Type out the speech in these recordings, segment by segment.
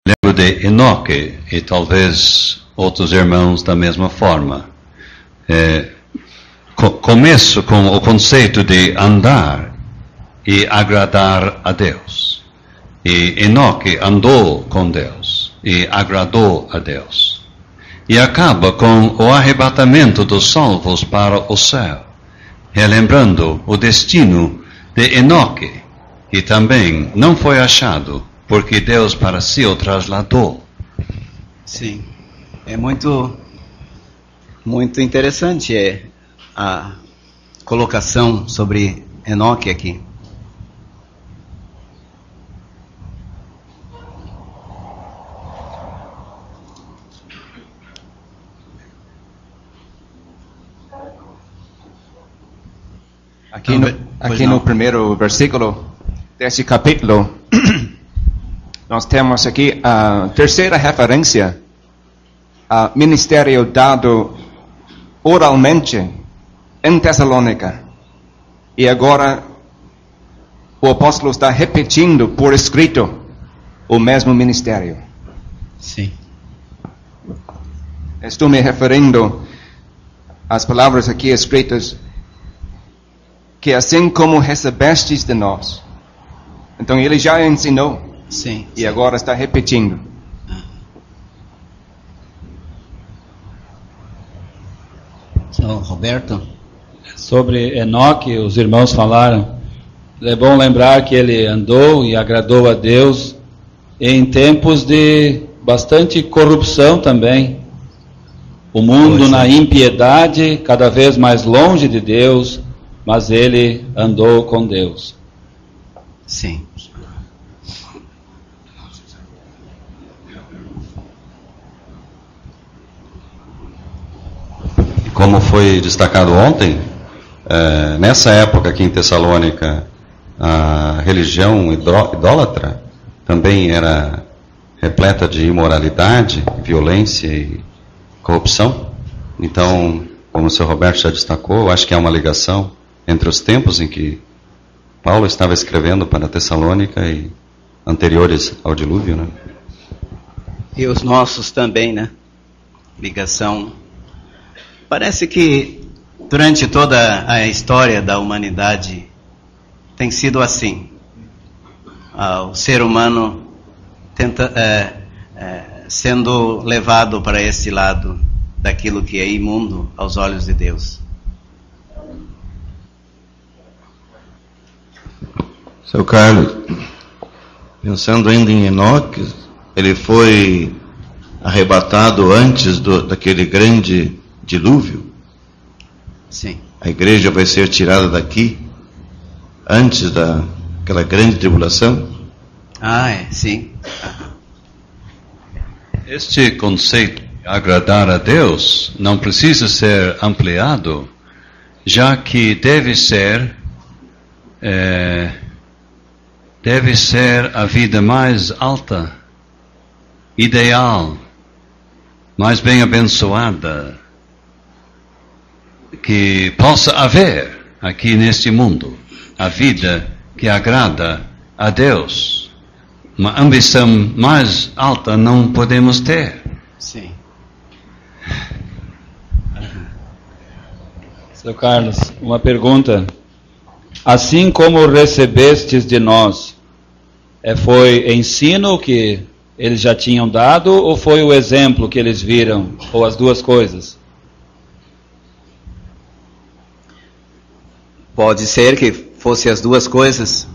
Lembro de Enoque e talvez outros irmãos da mesma forma. Começo com o conceito de andar e agradar a Deus. E Enoque andou com Deus e agradou a Deus. E acaba com o arrebatamento dos salvos para o céu, relembrando o destino de Enoque, que também não foi achado, porque Deus para si o trasladou. Sim, é muito interessante a colocação sobre Enoque aqui. Aqui no primeiro versículo desse capítulo, nós temos aqui a terceira referência a ministério dado oralmente em Tessalônica. E agora o apóstolo está repetindo por escrito o mesmo ministério. Sim. Estou me referindo às palavras aqui escritas, que assim como recebestes de nós. Então ele já ensinou. Sim. E agora está repetindo. Então, Roberto? Sobre Enoque, os irmãos falaram. É bom lembrar que ele andou e agradou a Deus em tempos de bastante corrupção também. O mundo na impiedade, cada vez mais longe de Deus, mas ele andou com Deus. Sim. Como foi destacado ontem, nessa época aqui em Tessalônica, a religião idólatra também era repleta de imoralidade, violência e corrupção. Então, como o Sr. Roberto já destacou, eu acho que há uma ligação entre os tempos em que Paulo estava escrevendo para Tessalônica e anteriores ao dilúvio, né? E os nossos também, né? Ligação. Parece que durante toda a história da humanidade tem sido assim. O ser humano sendo levado para este lado daquilo que é imundo aos olhos de Deus. Seu Carlos, pensando ainda em Enoque, ele foi arrebatado antes daquele grande dilúvio. Sim. A igreja vai ser tirada daqui antes daquela grande tribulação. Sim. Este conceito de agradar a Deus não precisa ser ampliado, já que deve ser a vida mais alta, ideal, mais bem abençoada que possa haver aqui neste mundo. A vida que agrada a Deus. Uma ambição mais alta não podemos ter. Sim. Seu Carlos, uma pergunta. Assim como recebestes de nós, foi ensino que eles já tinham dado ou foi o exemplo que eles viram? Ou as duas coisas? Pode ser que fosse as duas coisas,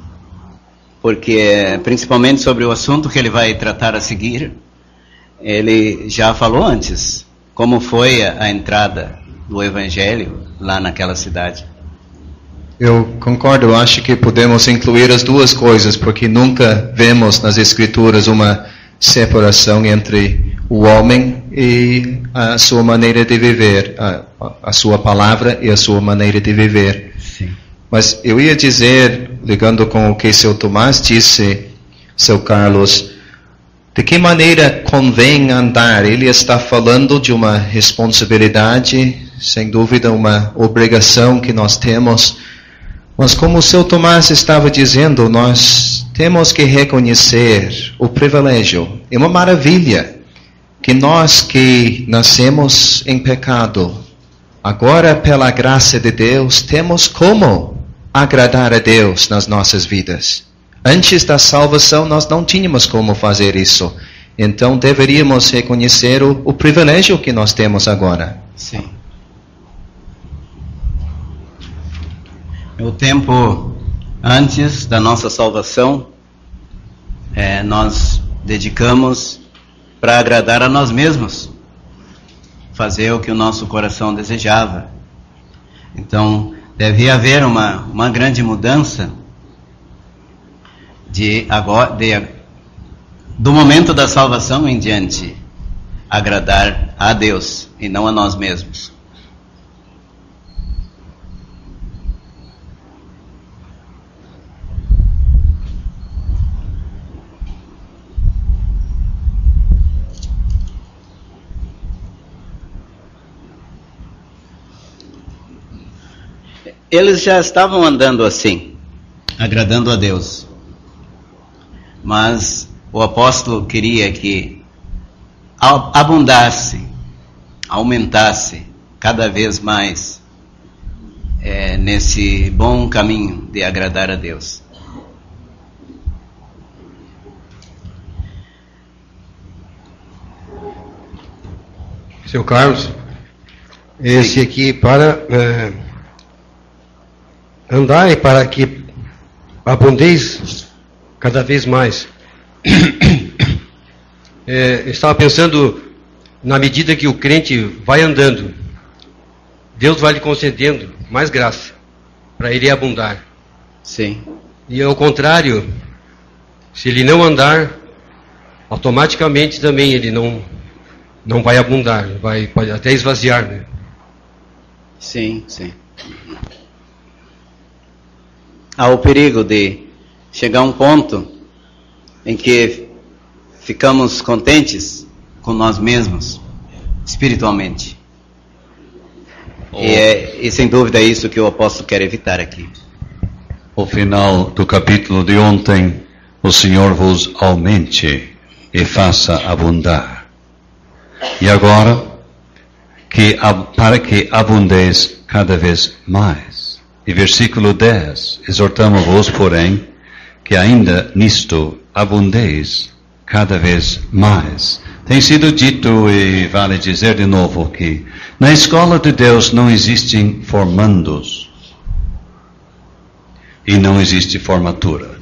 porque principalmente sobre o assunto que ele vai tratar a seguir, ele já falou antes, como foi a entrada do Evangelho lá naquela cidade. Eu concordo, eu acho que podemos incluir as duas coisas, porque nunca vemos nas Escrituras uma separação entre o homem e a sua maneira de viver, a sua palavra e a sua maneira de viver. Sim. Mas eu ia dizer, ligando com o que seu Tomás disse, seu Carlos, de que maneira convém andar? Ele está falando de uma responsabilidade, sem dúvida uma obrigação que nós temos, Mas como o seu Tomás estava dizendo, nós temos que reconhecer o privilégio. É uma maravilha que nós que nascemos em pecado, agora pela graça de Deus, temos como agradar a Deus nas nossas vidas. Antes da salvação nós não tínhamos como fazer isso. Então deveríamos reconhecer o privilégio que nós temos agora. Sim. O tempo antes da nossa salvação, nós dedicamos para agradar a nós mesmos, fazer o que o nosso coração desejava. Então, deve haver uma grande mudança do momento da salvação em diante, agradar a Deus e não a nós mesmos. Eles já estavam andando assim, agradando a Deus. Mas o apóstolo queria que abundasse, aumentasse cada vez mais nesse bom caminho de agradar a Deus. Seu Carlos, esse aqui para andar e para que abundeis cada vez mais. Estava pensando, na medida que o crente vai andando, Deus vai lhe concedendo mais graça para ele abundar. Sim. E ao contrário, se ele não andar, automaticamente também ele não vai abundar, pode até esvaziar, né? Sim, sim. Há o perigo de chegar a um ponto em que ficamos contentes com nós mesmos, espiritualmente. E sem dúvida é isso que o apóstolo quer evitar aqui. O final do capítulo de ontem, o Senhor vos aumente e faça abundar. E agora, para que abundeis cada vez mais. E versículo 10, exortamo-vos, porém, que ainda nisto abundeis cada vez mais. Tem sido dito, e vale dizer de novo, que na escola de Deus não existem formandos. E não existe formatura.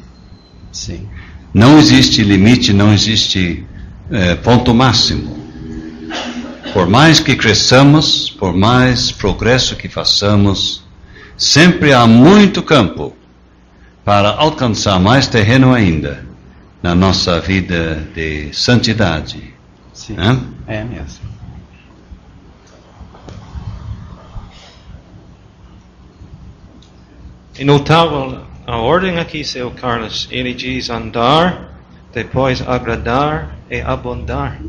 Sim. Não existe limite, não existe ponto máximo. Por mais que cresçamos, por mais progresso que façamos, sempre há muito campo para alcançar mais terreno ainda na nossa vida de santidade. Sim, é mesmo. É notável a ordem aqui, seu Carlos. Ele diz andar, depois agradar e abundar.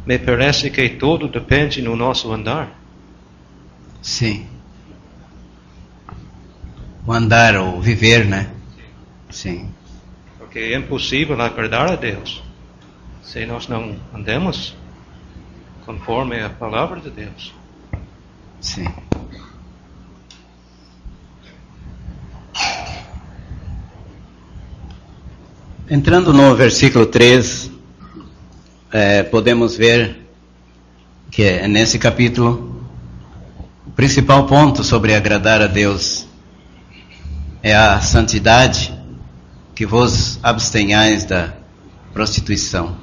Me parece que tudo depende no nosso andar. Sim. O andar, o viver, né? Sim. Porque é impossível agradar a Deus se nós não andamos conforme a palavra de Deus. Sim. Entrando no versículo 3, podemos ver que nesse capítulo o principal ponto sobre agradar a Deus é a santidade, que vos abstenhais da prostituição.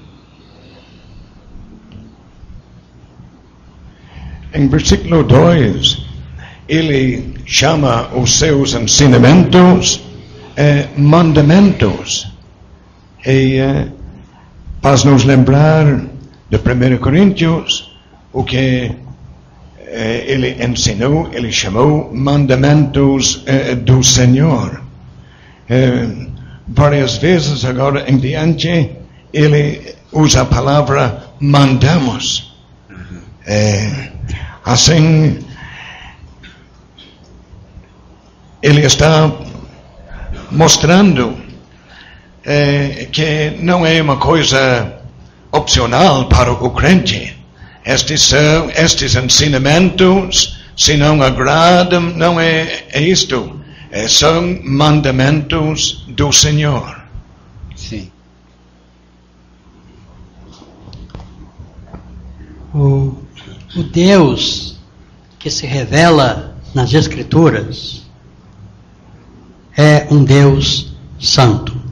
Em versículo 2, ele chama os seus ensinamentos mandamentos. E faz nos lembrar de 1 Coríntios, o que ele ensinou, ele chamou mandamentos do Senhor. Várias vezes agora em diante, ele usa a palavra mandamos. Assim, ele está mostrando que não é uma coisa opcional para o crente. Estes ensinamentos, se não agradam, não é isto. São mandamentos do Senhor. Sim. O Deus que se revela nas Escrituras é um Deus santo.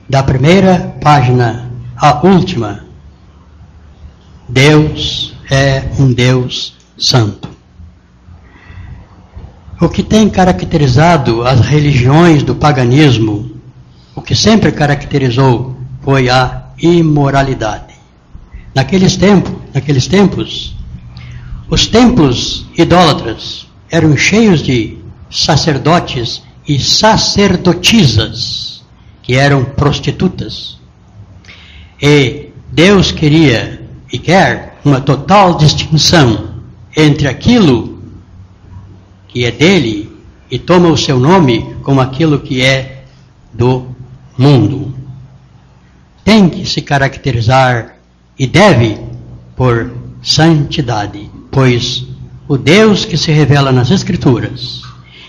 Da primeira página à última, Deus é um Deus santo. O que tem caracterizado as religiões do paganismo, o que sempre caracterizou, foi a imoralidade. Naqueles tempos, os templos idólatras eram cheios de sacerdotes e sacerdotisas, que eram prostitutas. E Deus queria e quer uma total distinção entre aquilo que é dele e toma o seu nome como aquilo que é do mundo. Tem que se caracterizar e deve por santidade, pois o Deus que se revela nas Escrituras,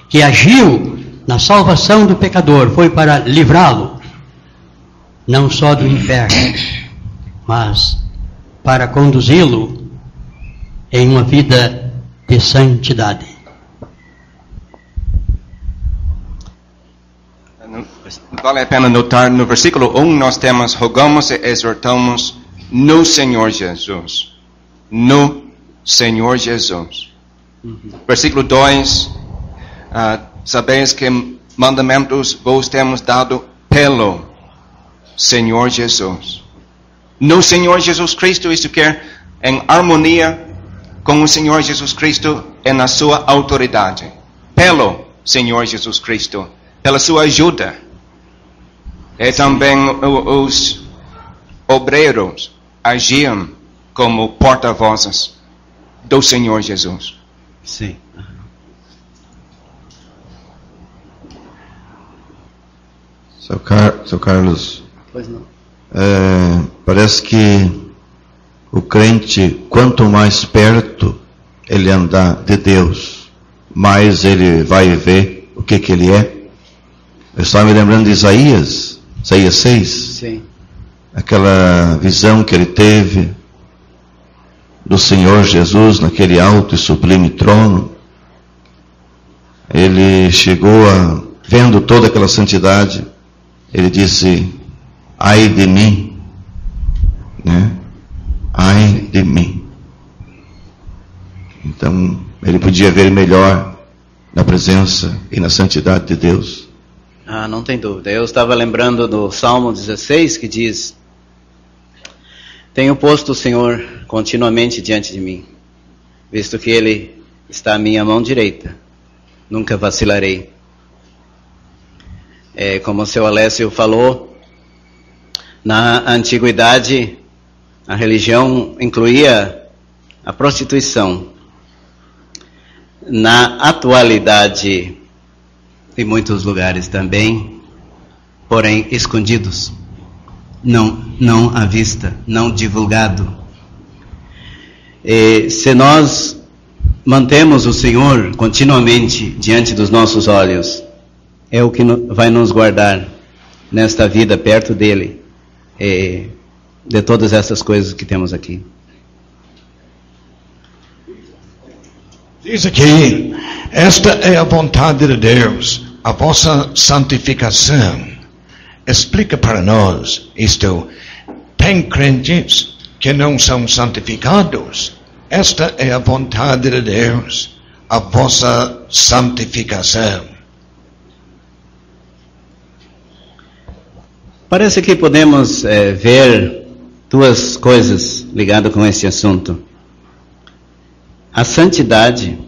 que agiu na salvação do pecador, foi para livrá-lo, não só do inferno, mas para conduzi-lo em uma vida de santidade. Vale a pena notar, no versículo 1 nós temos: rogamos e exortamos no Senhor Jesus. No Senhor Jesus. Versículo 2, sabeis que mandamentos vos temos dado pelo Senhor Jesus. No Senhor Jesus Cristo, isto quer em harmonia com o Senhor Jesus Cristo e na sua autoridade. Pelo Senhor Jesus Cristo, pela sua ajuda. E também os obreiros agiam como porta-vozes do Senhor Jesus. Sim. Seu Carlos, Pois não. Parece que o crente, quanto mais perto ele andar de Deus, mais ele vai ver o que ele é. Eu estava me lembrando de Isaías 6. Sim. Aquela visão que ele teve do Senhor Jesus naquele alto e sublime trono. Ele chegou vendo toda aquela santidade, ele disse: ai de mim, né? Ai de mim. Então, ele podia ver melhor na presença e na santidade de Deus. Não tem dúvida. Eu estava lembrando do Salmo 16, que diz: tenho posto o Senhor continuamente diante de mim, visto que Ele está à minha mão direita, nunca vacilarei. Como o seu Alessio falou, na antiguidade a religião incluía a prostituição. Na atualidade, em muitos lugares também, porém escondidos, não à vista, não divulgado. E se nós mantemos o Senhor continuamente diante dos nossos olhos, é o que vai nos guardar nesta vida perto dele, de todas essas coisas que temos aqui. Diz aqui, esta é a vontade de Deus, a vossa santificação. Explica para nós isto. Tem crentes que não são santificados. Esta é a vontade de Deus, a vossa santificação. Parece que podemos ver duas coisas ligadas com esse assunto. A santidade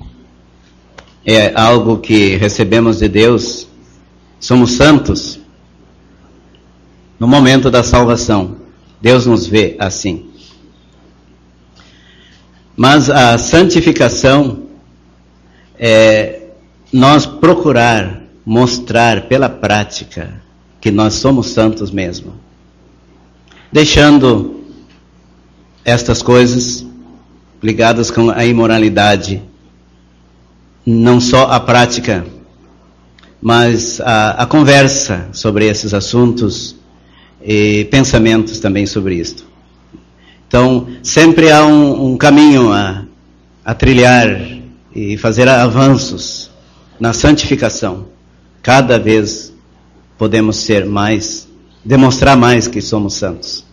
é algo que recebemos de Deus. Somos santos no momento da salvação. Deus nos vê assim. Mas a santificação nós procurar mostrar pela prática que nós somos santos mesmo, deixando estas coisas ligadas com a imoralidade, não só a prática, mas a conversa sobre esses assuntos e pensamentos também sobre isto. Então, sempre há um caminho a trilhar e fazer avanços na santificação. Cada vez podemos ser mais, demonstrar mais que somos santos.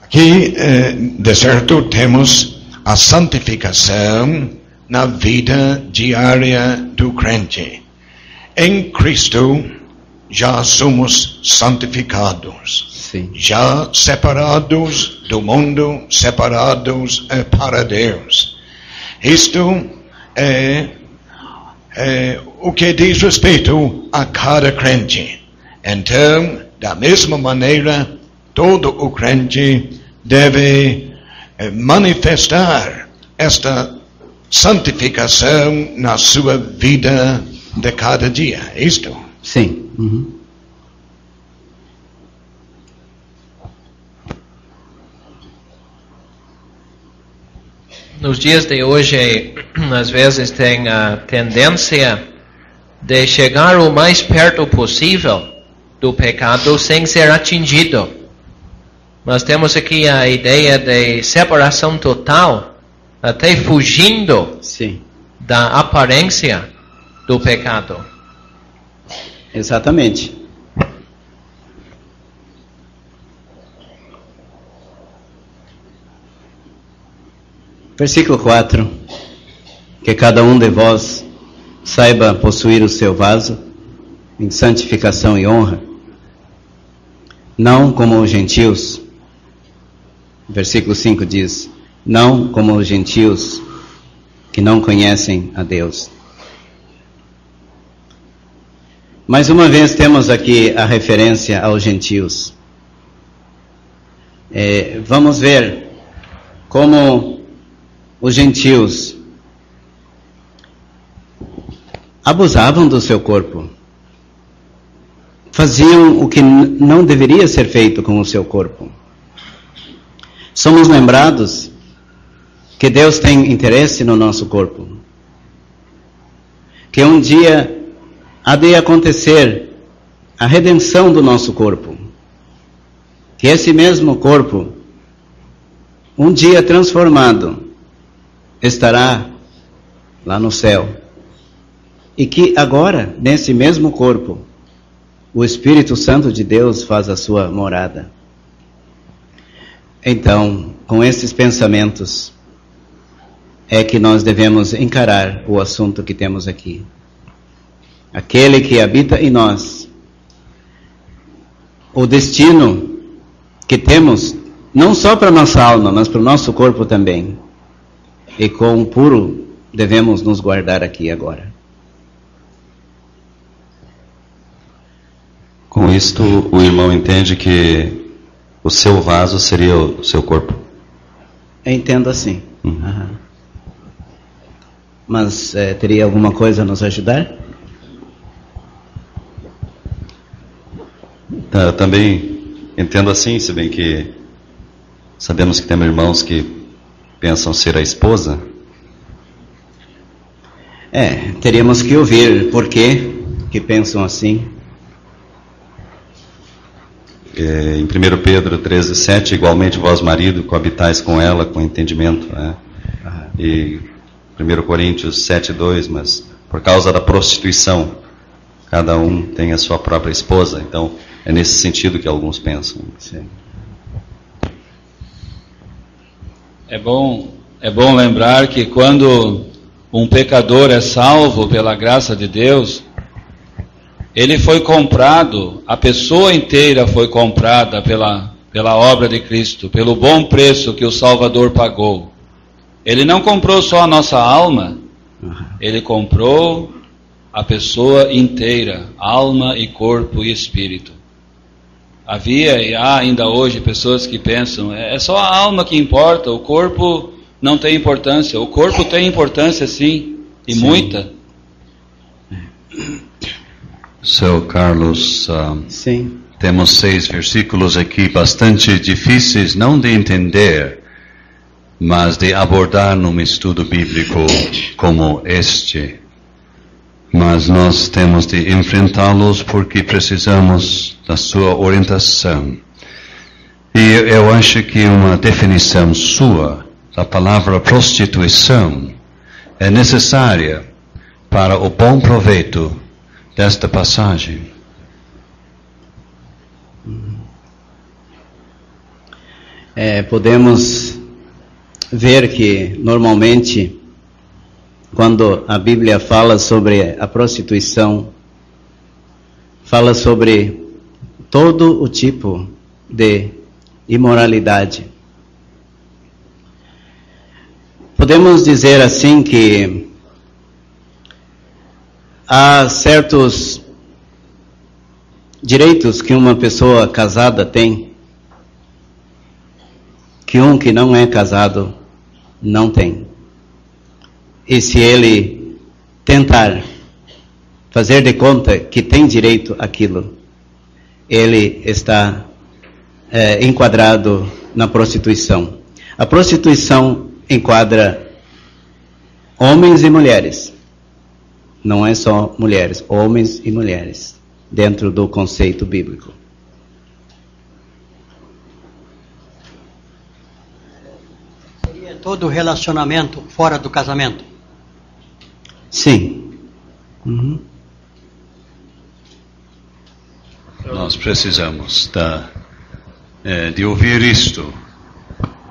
Aqui, de certo, temos a santificação na vida diária do crente. Em Cristo já somos santificados. Sim. Já separados do mundo, separados para Deus. Isto é o que diz respeito a cada crente. Então, da mesma maneira, todo o crente deve manifestar esta santificação na sua vida de cada dia. Isto? Sim. Uhum. Nos dias de hoje, às vezes tem a tendência de chegar o mais perto possível do pecado sem ser atingido. Nós temos aqui a ideia de separação total, até fugindo Sim. da aparência do pecado. Exatamente. Versículo 4. Que cada um de vós saiba possuir o seu vaso em santificação e honra, não como os gentios. Versículo 5 diz: não como os gentios que não conhecem a Deus. Mais uma vez temos aqui a referência aos gentios. Vamos ver como os gentios abusavam do seu corpo. Faziam o que não deveria ser feito com o seu corpo. Somos lembrados que Deus tem interesse no nosso corpo. Que um dia há de acontecer a redenção do nosso corpo. Que esse mesmo corpo, um dia transformado, estará lá no céu. E que agora, nesse mesmo corpo, o Espírito Santo de Deus faz a sua morada. Então, com esses pensamentos, é que nós devemos encarar o assunto que temos aqui. Aquele que habita em nós, o destino que temos, não só para nossa alma, mas para o nosso corpo também. E com puro devemos nos guardar aqui agora. Com isto, o irmão entende que o seu vaso seria o seu corpo? Eu entendo assim. Uhum. Mas teria alguma coisa a nos ajudar? Também entendo assim, se bem que sabemos que temos irmãos que pensam ser a esposa. Teríamos que ouvir por que pensam assim. Em 1 Pedro 13:7, igualmente vós, marido, coabitais com ela com entendimento. Né? E 1 Coríntios 7:2, mas por causa da prostituição, cada um tem a sua própria esposa. Então, é nesse sentido que alguns pensam. Sim. É bom lembrar que quando um pecador é salvo pela graça de Deus, ele foi comprado, a pessoa inteira foi comprada pela obra de Cristo, pelo bom preço que o Salvador pagou. Ele não comprou só a nossa alma, ele comprou a pessoa inteira, alma e corpo e espírito. havia e há ainda hoje pessoas que pensam, é só a alma que importa, o corpo não tem importância. O corpo tem importância sim, e muita. Seu Carlos, Sim. temos 6 versículos aqui bastante difíceis, não de entender, mas de abordar num estudo bíblico como este. Mas nós temos de enfrentá-los porque precisamos da sua orientação. E eu acho que uma definição sua da palavra prostituição é necessária para o bom proveito desta passagem. Podemos ver que normalmente quando a Bíblia fala sobre a prostituição, fala sobre todo o tipo de imoralidade. Podemos dizer assim que há certos direitos que uma pessoa casada tem, que um que não é casado não tem. E se ele tentar fazer de conta que tem direito àquilo, ele está enquadrado na prostituição. A prostituição enquadra homens e mulheres. Não é só mulheres, homens e mulheres, dentro do conceito bíblico. Seria todo relacionamento fora do casamento? Sim. Uhum. Nós precisamos de ouvir isto.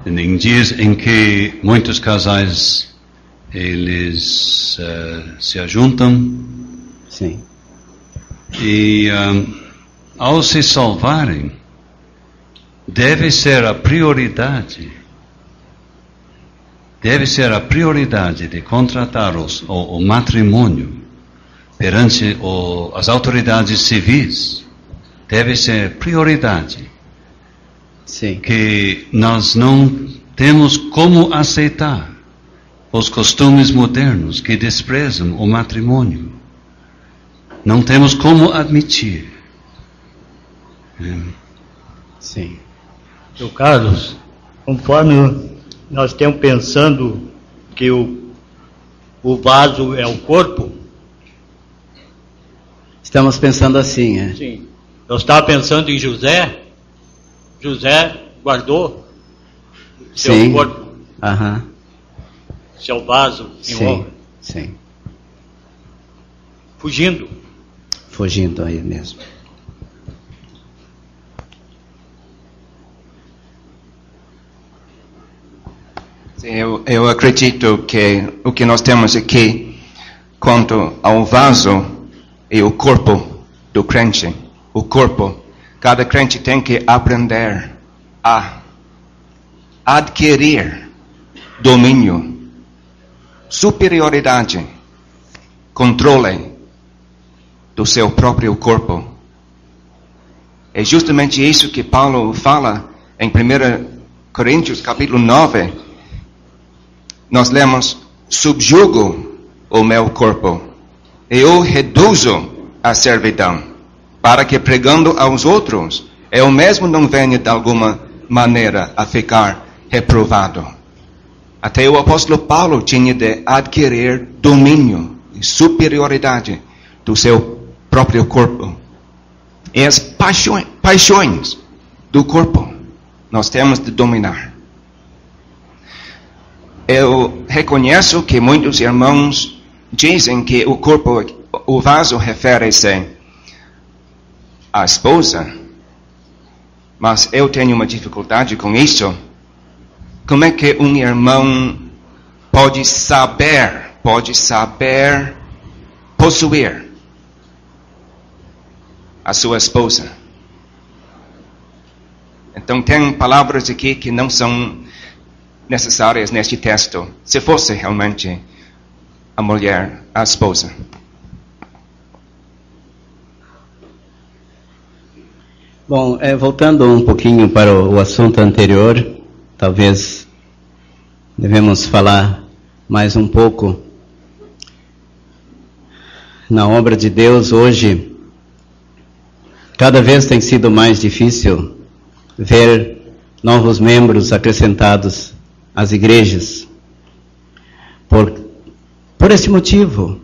Em dias em que muitos casais eles se ajuntam. Sim. E ao se salvarem, deve ser a prioridade de contratar o matrimônio perante as autoridades civis. Deve ser prioridade. Sim. Que nós não temos como aceitar os costumes modernos que desprezam o matrimônio. Não temos como admitir. Sim. Seu Carlos, conforme nós estamos pensando que o vaso é o corpo. Estamos pensando assim, é? Sim. Eu estava pensando em José. José guardou seu corpo. Aham. Seu vaso em honra. Sim. Fugindo aí mesmo. Eu acredito que o que nós temos aqui quanto ao vaso e o corpo do crente. O corpo. Cada crente tem que aprender a adquirir domínio, superioridade, controle do seu próprio corpo. É justamente isso que Paulo fala em 1 Coríntios capítulo 9. Nós lemos: subjugo o meu corpo e eu reduzo a servidão, para que pregando aos outros, eu mesmo não venha de alguma maneira a ficar reprovado. Até o apóstolo Paulo tinha de adquirir domínio e superioridade do seu próprio corpo. E as paixões do corpo nós temos de dominar. Eu reconheço que muitos irmãos dizem que o corpo, o vaso refere-se à esposa, mas eu tenho uma dificuldade com isso. Como é que um irmão pode saber possuir a sua esposa? Então tem palavras aqui que não são necessárias neste texto, se fosse realmente a mulher, a esposa. Bom, voltando um pouquinho para o assunto anterior, talvez devemos falar mais um pouco. Na obra de Deus hoje, cada vez tem sido mais difícil ver novos membros acrescentados às igrejas. Por esse motivo,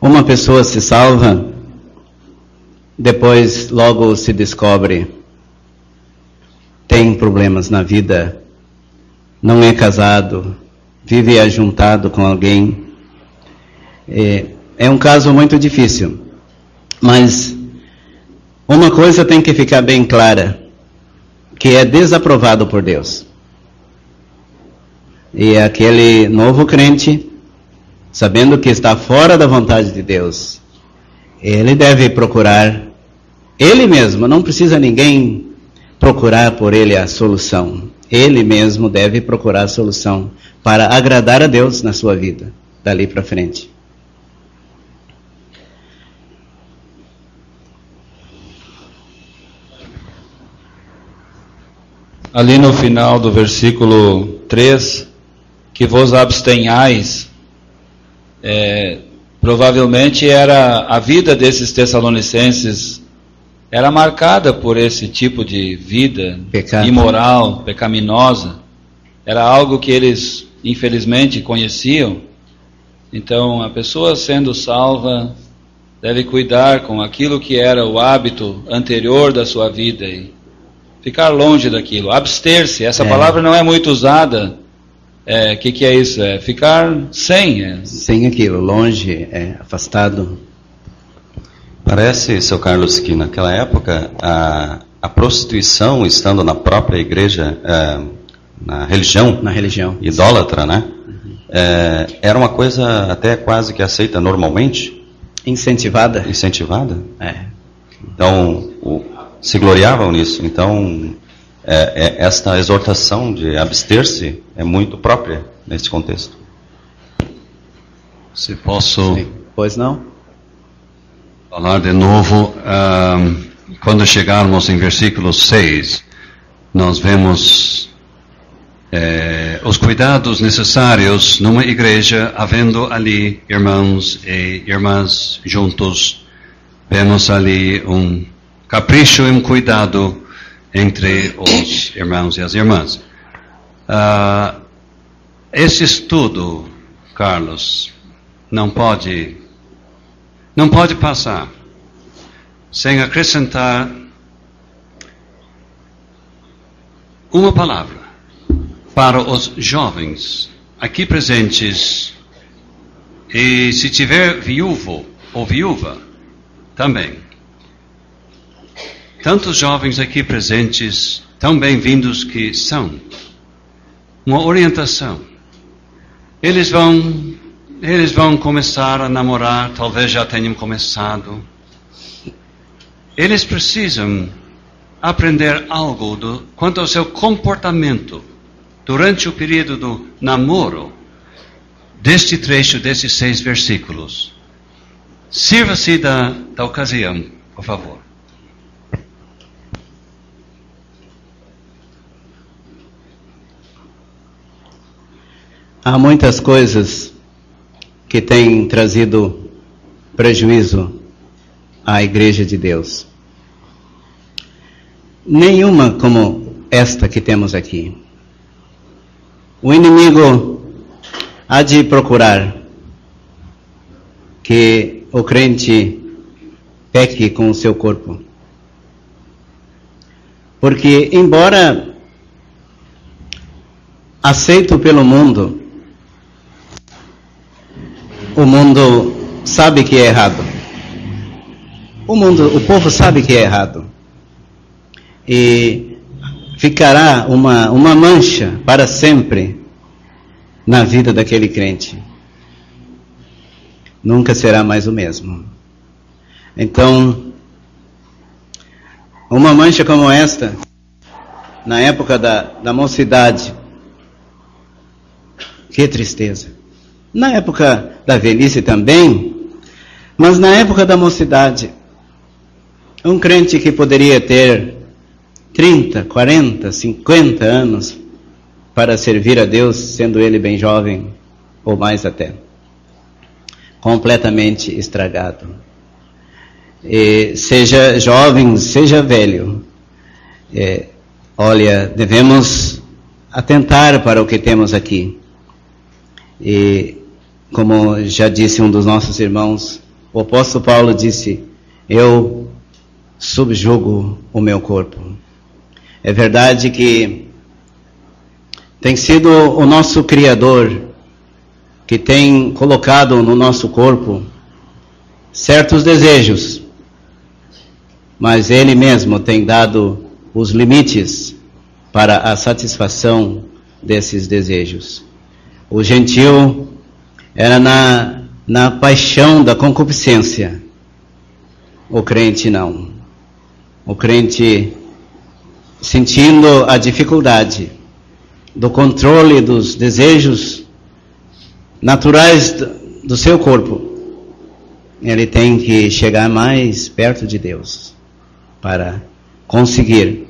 uma pessoa se salva, depois logo se descobre, tem problemas na vida, não é casado, vive ajuntado com alguém. É um caso muito difícil, mas uma coisa tem que ficar bem clara, que é desaprovado por Deus. E aquele novo crente, sabendo que está fora da vontade de Deus, ele deve procurar ele mesmo, não precisa ninguém procurar por ele a solução. Ele mesmo deve procurar a solução para agradar a Deus na sua vida, dali para frente. Ali no final do versículo 3, que vos abstenhais, provavelmente era a vida desses tessalonicenses era marcada por esse tipo de vida imoral, pecaminosa. Era algo que eles infelizmente conheciam. Então a pessoa sendo salva deve cuidar com aquilo que era o hábito anterior da sua vida e ficar longe daquilo, abster-se. Essa palavra não é muito usada. Que é isso? É ficar sem aquilo, longe, afastado. Parece, seu Carlos, que naquela época a prostituição, estando na própria igreja, na religião idólatra, né? Era uma coisa até quase que aceita normalmente. Incentivada. Então, se gloriavam nisso. Então, esta exortação de abster-se é muito própria nesse contexto. Se posso... Sim. Pois não? Falar de novo, quando chegarmos em versículo 6, nós vemos os cuidados necessários numa igreja, havendo ali irmãos e irmãs juntos. Vemos ali um capricho e um cuidado entre os irmãos e as irmãs. Esse estudo, Carlos, não pode passar sem acrescentar uma palavra para os jovens aqui presentes, e se tiver viúvo ou viúva também. Tantos jovens aqui presentes, tão bem-vindos que são. Uma orientação. Eles vão começar a namorar, talvez já tenham começado. Eles precisam aprender algo quanto ao seu comportamento durante o período do namoro, deste trecho, desses 6 versículos. Sirva-se da ocasião, por favor. Há muitas coisas que têm trazido prejuízo à Igreja de Deus. Nenhuma como esta que temos aqui. O inimigo há de procurar que o crente peque com o seu corpo. Porque, embora aceito pelo mundo, o mundo sabe que é errado. O povo sabe que é errado. E ficará uma mancha para sempre na vida daquele crente. Nunca será mais o mesmo. Então, uma mancha como esta, na época da mocidade, que tristeza. Na época da velhice também, mas na época da mocidade, Um crente que poderia ter 30, 40, 50 anos para servir a Deus, sendo ele bem jovem, ou mais até, completamente estragado. E seja jovem, seja velho, olha, devemos atentar para o que temos aqui. E como já disse um dos nossos irmãos, o apóstolo Paulo disse: eu subjugo o meu corpo. É verdade que tem sido o nosso Criador que tem colocado no nosso corpo certos desejos, mas Ele mesmo tem dado os limites para a satisfação desses desejos. O gentil era na paixão da concupiscência. O crente não. O crente, sentindo a dificuldade do controle dos desejos naturais do seu corpo, ele tem que chegar mais perto de Deus para conseguir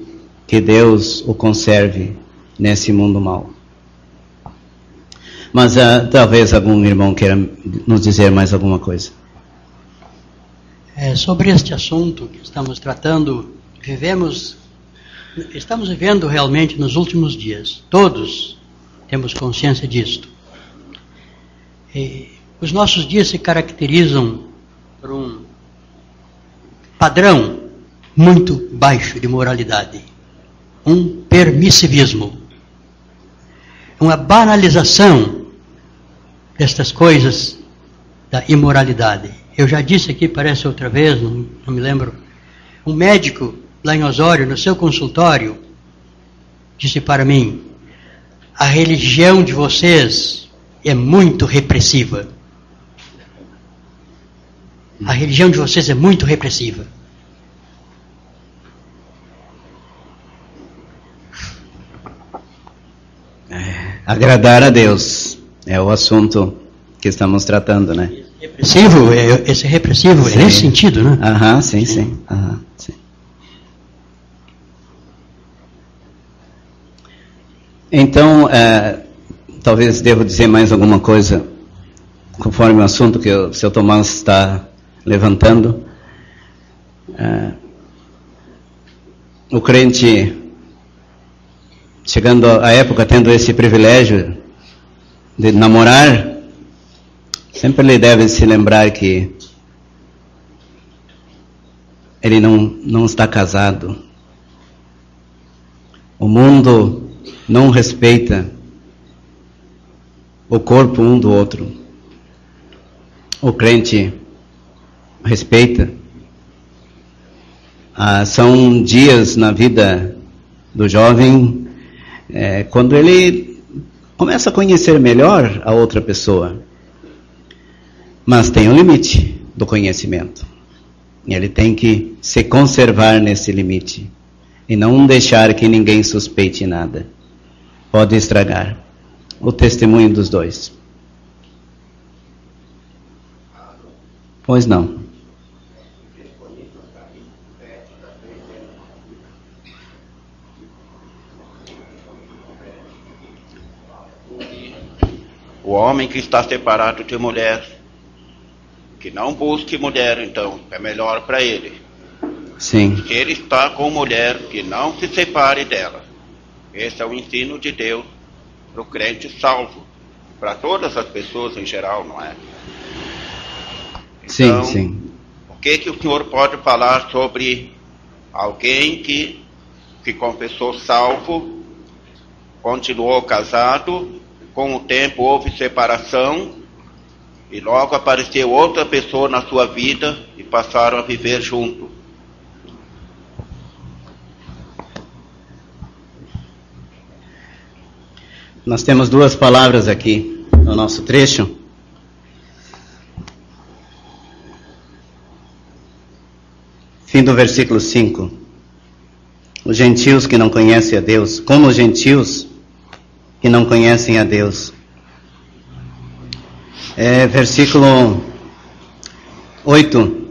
que Deus o conserve nesse mundo mau. Mas talvez algum irmão queira nos dizer mais alguma coisa. Sobre este assunto que estamos tratando, estamos vivendo realmente nos últimos dias. Todos temos consciência disto. Os nossos dias se caracterizam por um padrão muito baixo de moralidade, um permissivismo, uma banalização destas coisas da imoralidade. Eu já disse aqui, parece outra vez, não me lembro, um médico lá em Osório, no seu consultório, disse para mim: a religião de vocês é muito repressiva. A religião de vocês é muito repressiva. Agradar a Deus é o assunto que estamos tratando, né? Repressivo, esse repressivo é nesse sentido, né? Sim. Sim. Então, talvez devo dizer mais alguma coisa, conforme o assunto que o seu Tomás está levantando. O crente, chegando à época, tendo esse privilégio de namorar, sempre ele deve se lembrar que ele não está casado. O mundo não respeita o corpo um do outro. O crente respeita. São dias na vida do jovem quando ele começa a conhecer melhor a outra pessoa. Mas tem um limite do conhecimento. E ele tem que se conservar nesse limite. E não deixar que ninguém suspeite nada. Pode estragar o testemunho dos dois. Pois não. O homem que está separado de mulher, que não busque mulher, então, é melhor para ele. Sim. Se ele está com mulher, que não se separe dela. Esse é o ensino de Deus para o crente salvo, para todas as pessoas em geral, não é? Então, sim. O que o senhor pode falar sobre alguém que se confessou salvo, continuou casado, com o tempo houve separação e logo apareceu outra pessoa na sua vida e passaram a viver juntos? Nós temos duas palavras aqui no nosso trecho. Fim do versículo 5. Os gentios que não conhecem a Deus, como os gentios que não conhecem a Deus. Versículo 8.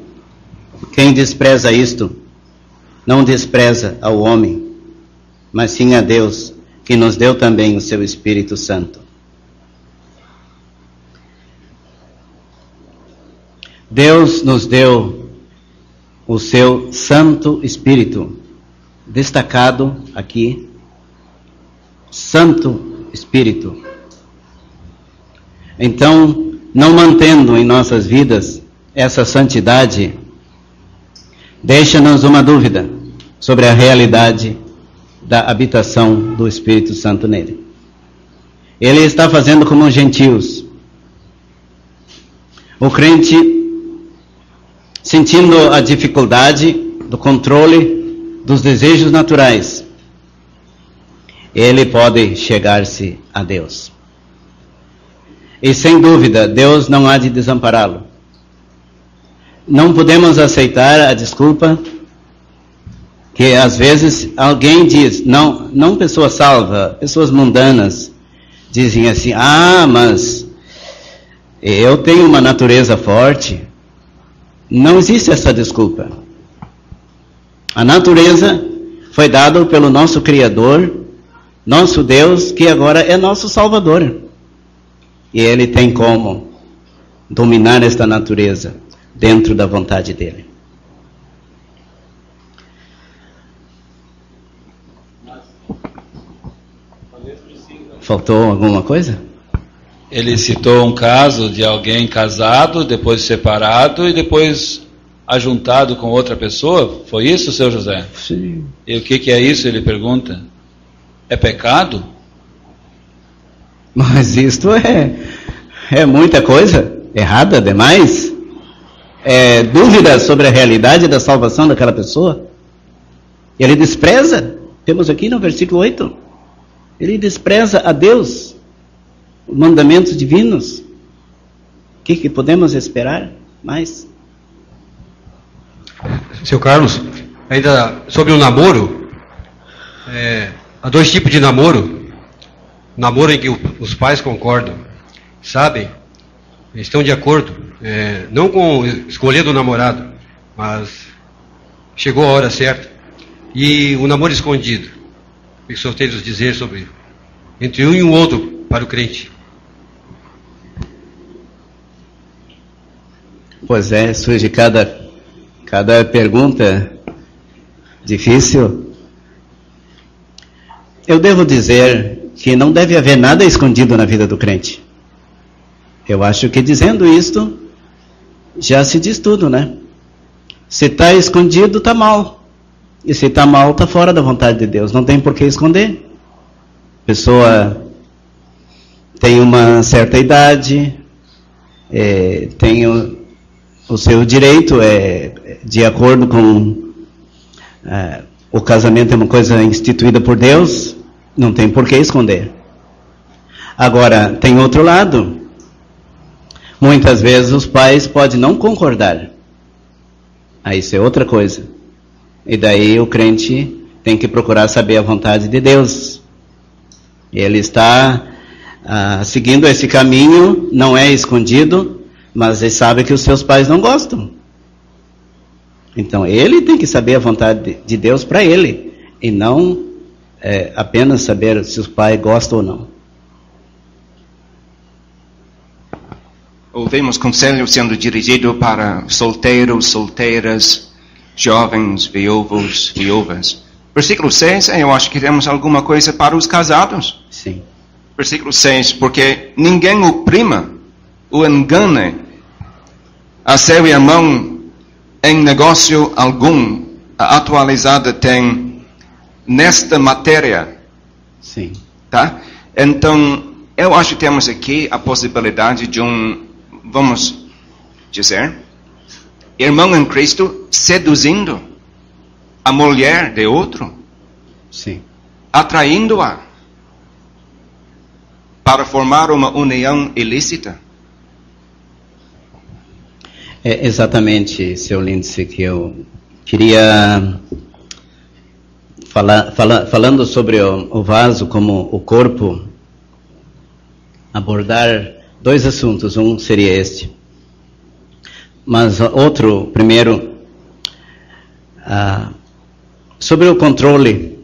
Quem despreza isto não despreza ao homem, mas sim a Deus, que nos deu também o seu Espírito Santo. Deus nos deu o seu Santo Espírito, destacado aqui, Santo Espírito. Então, não mantendo em nossas vidas essa santidade, deixa-nos uma dúvida sobre a realidade da habitação do Espírito Santo nele. Ele está fazendo como os gentios. O crente, sentindo a dificuldade do controle dos desejos naturais, ele pode chegar-se a Deus. E sem dúvida, Deus não há de desampará-lo. Não podemos aceitar a desculpa que às vezes alguém diz, não pessoa salva, pessoas mundanas, dizem assim, mas eu tenho uma natureza forte. Não existe essa desculpa. A natureza foi dada pelo nosso Criador, nosso Deus, que agora é nosso Salvador. E Ele tem como dominar esta natureza dentro da vontade dEle. Faltou alguma coisa? Ele citou um caso de alguém casado, depois separado e depois ajuntado com outra pessoa. Foi isso, seu José? Sim. E o que é isso? Ele pergunta. É pecado? Mas isto é muita coisa errada demais. É dúvida sobre a realidade da salvação daquela pessoa. Ele despreza, temos aqui no versículo 8, ele despreza a Deus, os mandamentos divinos. O que podemos esperar mais? Seu Carlos, ainda sobre o namoro, há dois tipos de namoro. Namoro em que os pais concordam, sabem, estão de acordo, não com escolher do namorado, mas chegou a hora certa. E o namoro escondido. O que o senhor tem a dizer sobre entre um e o outro para o crente? Pois surge cada pergunta difícil. Eu devo dizer que não deve haver nada escondido na vida do crente. Eu acho que dizendo isto, já se diz tudo, né? Se está escondido, está mal. E se está mal, está fora da vontade de Deus. Não tem por que esconder. A pessoa tem uma certa idade, tem o seu direito, de acordo com o casamento é uma coisa instituída por Deus, não tem por que esconder. Agora, tem outro lado. Muitas vezes os pais podem não concordar. Aí isso é outra coisa. E daí o crente tem que procurar saber a vontade de Deus. Ele está seguindo esse caminho, não é escondido, mas ele sabe que os seus pais não gostam. Então ele tem que saber a vontade de Deus para ele, e não apenas saber se os pais gostam ou não. Ouvimos conselho sendo dirigido para solteiros, solteiras, jovens, viúvos, viúvas. Versículo 6, eu acho que temos alguma coisa para os casados. Sim. Versículo 6, porque ninguém oprima, o engane a seu irmão em negócio algum. A atualizada tem nesta matéria. Sim. Tá? Então, eu acho que temos aqui a possibilidade de vamos dizer, irmão em Cristo seduzindo a mulher de outro. Sim. Atraindo-a para formar uma união ilícita. É exatamente, seu Lindsay, que eu queria falando sobre o vaso como o corpo, abordar dois assuntos. Um seria este. Mas outro, primeiro, sobre o controle.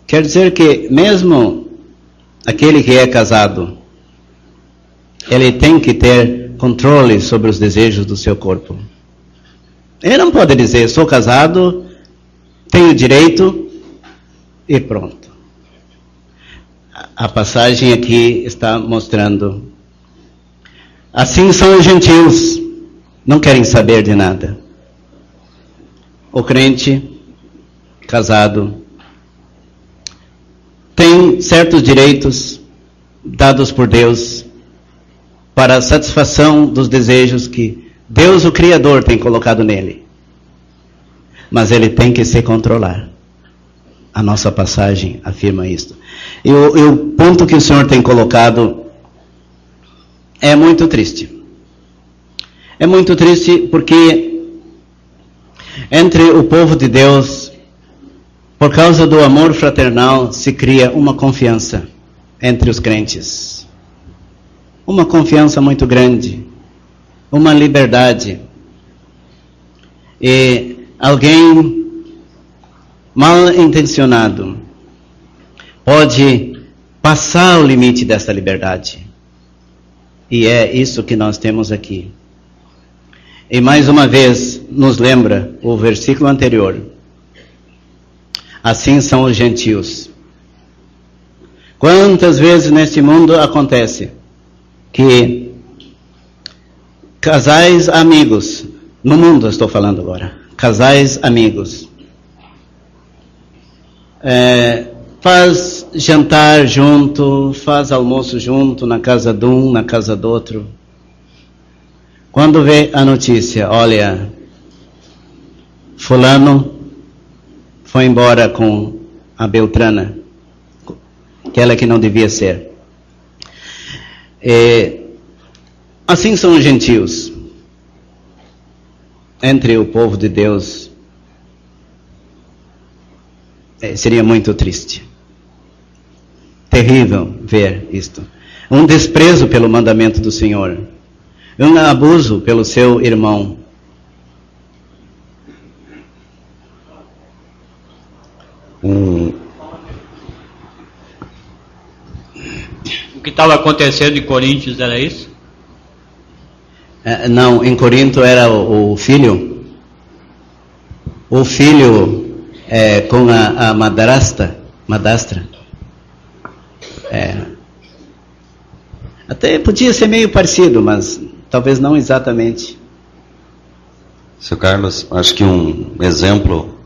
Quer dizer que mesmo aquele que é casado, ele tem que ter controle sobre os desejos do seu corpo. Ele não pode dizer, sou casado, tenho direito e pronto. A passagem aqui está mostrando. Assim são os gentios, não querem saber de nada. O crente, casado, tem certos direitos dados por Deus para a satisfação dos desejos que Deus, o Criador, tem colocado nele. Mas ele tem que se controlar. A nossa passagem afirma isto. E o ponto que o Senhor tem colocado é muito triste. É muito triste porque entre o povo de Deus, por causa do amor fraternal, se cria uma confiança entre os crentes. Uma confiança muito grande. Uma liberdade. E alguém mal intencionado pode passar o limite dessa liberdade. E é isso que nós temos aqui. E mais uma vez nos lembra o versículo anterior. Assim são os gentios. Quantas vezes neste mundo acontece que casais amigos, no mundo eu estou falando agora, casais amigos, faz jantar junto, faz almoço junto, na casa de um, na casa do outro. Quando vê a notícia, olha, fulano foi embora com a Beltrana, aquela que não devia ser. Assim são os gentios. Entre o povo de Deus, seria muito triste. Terrível ver isto. Um desprezo pelo mandamento do Senhor. Um abuso pelo seu irmão. O que estava acontecendo em Coríntios era isso? Não, em Corinto era o filho. O filho com a madrastra. Até podia ser meio parecido, mas talvez não exatamente. Seu Carlos, acho que um exemplo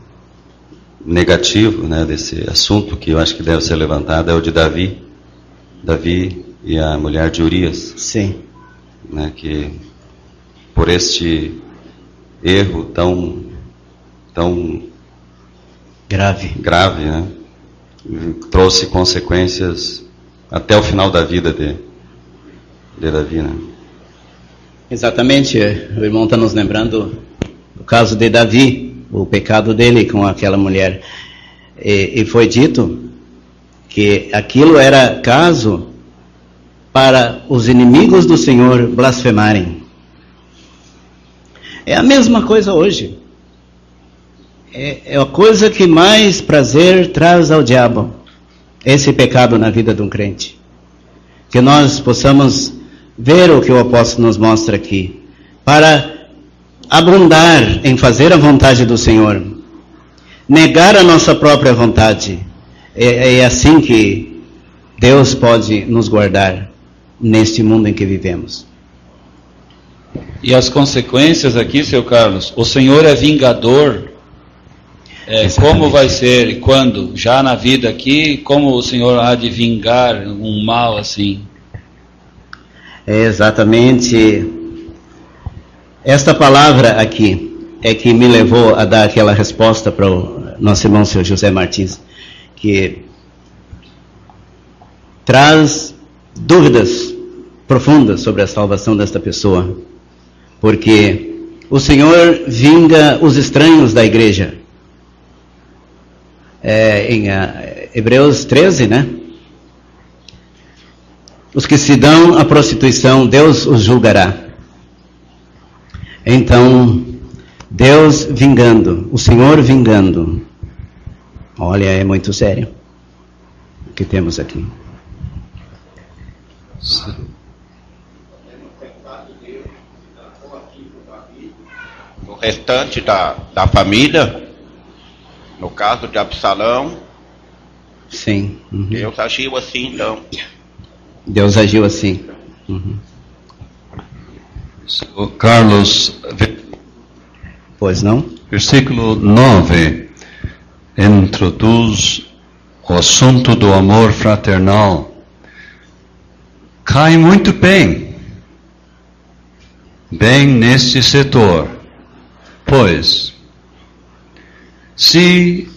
negativo, né, desse assunto que eu acho que deve ser levantado é o de Davi. Davi e a mulher de Urias. Sim. Né, que por este erro tão grave, né, trouxe consequências até o final da vida de Davi, né? Exatamente, o irmão está nos lembrando o caso de Davi, o pecado dele com aquela mulher. E foi dito que aquilo era caso para os inimigos do Senhor blasfemarem. É a mesma coisa hoje. É a coisa que mais prazer traz ao diabo, esse pecado na vida de um crente. Que nós possamos ver o que o apóstolo nos mostra aqui, para abundar em fazer a vontade do Senhor, negar a nossa própria vontade. É assim que Deus pode nos guardar neste mundo em que vivemos. E as consequências aqui, seu Carlos, o Senhor é vingador. Como vai ser e quando? Já na vida aqui, como o Senhor há de vingar um mal assim? Exatamente. Esta palavra aqui é que me levou a dar aquela resposta para o nosso irmão, seu José Martins, que traz dúvidas profundas sobre a salvação desta pessoa, porque o Senhor vinga os estranhos da igreja. Em Hebreus 13, né? Os que se dão à prostituição, Deus os julgará. Então, Deus vingando, o Senhor vingando. Olha, é muito sério o que temos aqui. No restante da família, no caso de Absalão, sim. Uhum. Deus agiu assim, então. Deus agiu assim. Uhum. So, Carlos, pois não? Versículo 9 introduz o assunto do amor fraternal. Cai muito bem neste setor, pois se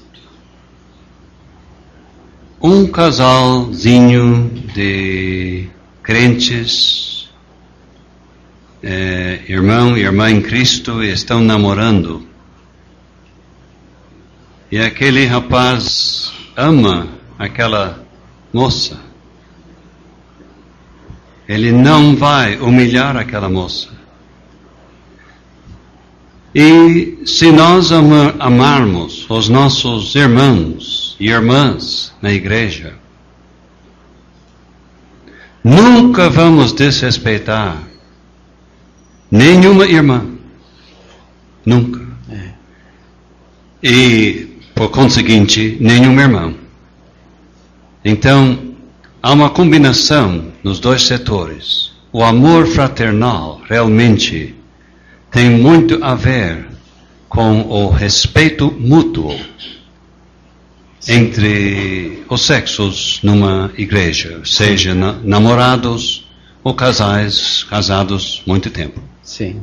um casalzinho de crentes, irmão e irmã em Cristo, estão namorando, e aquele rapaz ama aquela moça, ele não vai humilhar aquela moça. E se nós amarmos os nossos irmãos e irmãs na igreja, nunca vamos desrespeitar nenhuma irmã. Nunca. E, por conseguinte, nenhum irmão. Então, há uma combinação nos dois setores. O amor fraternal realmente tem muito a ver com o respeito mútuo entre os sexos numa igreja, seja namorados ou casados muito tempo. Sim.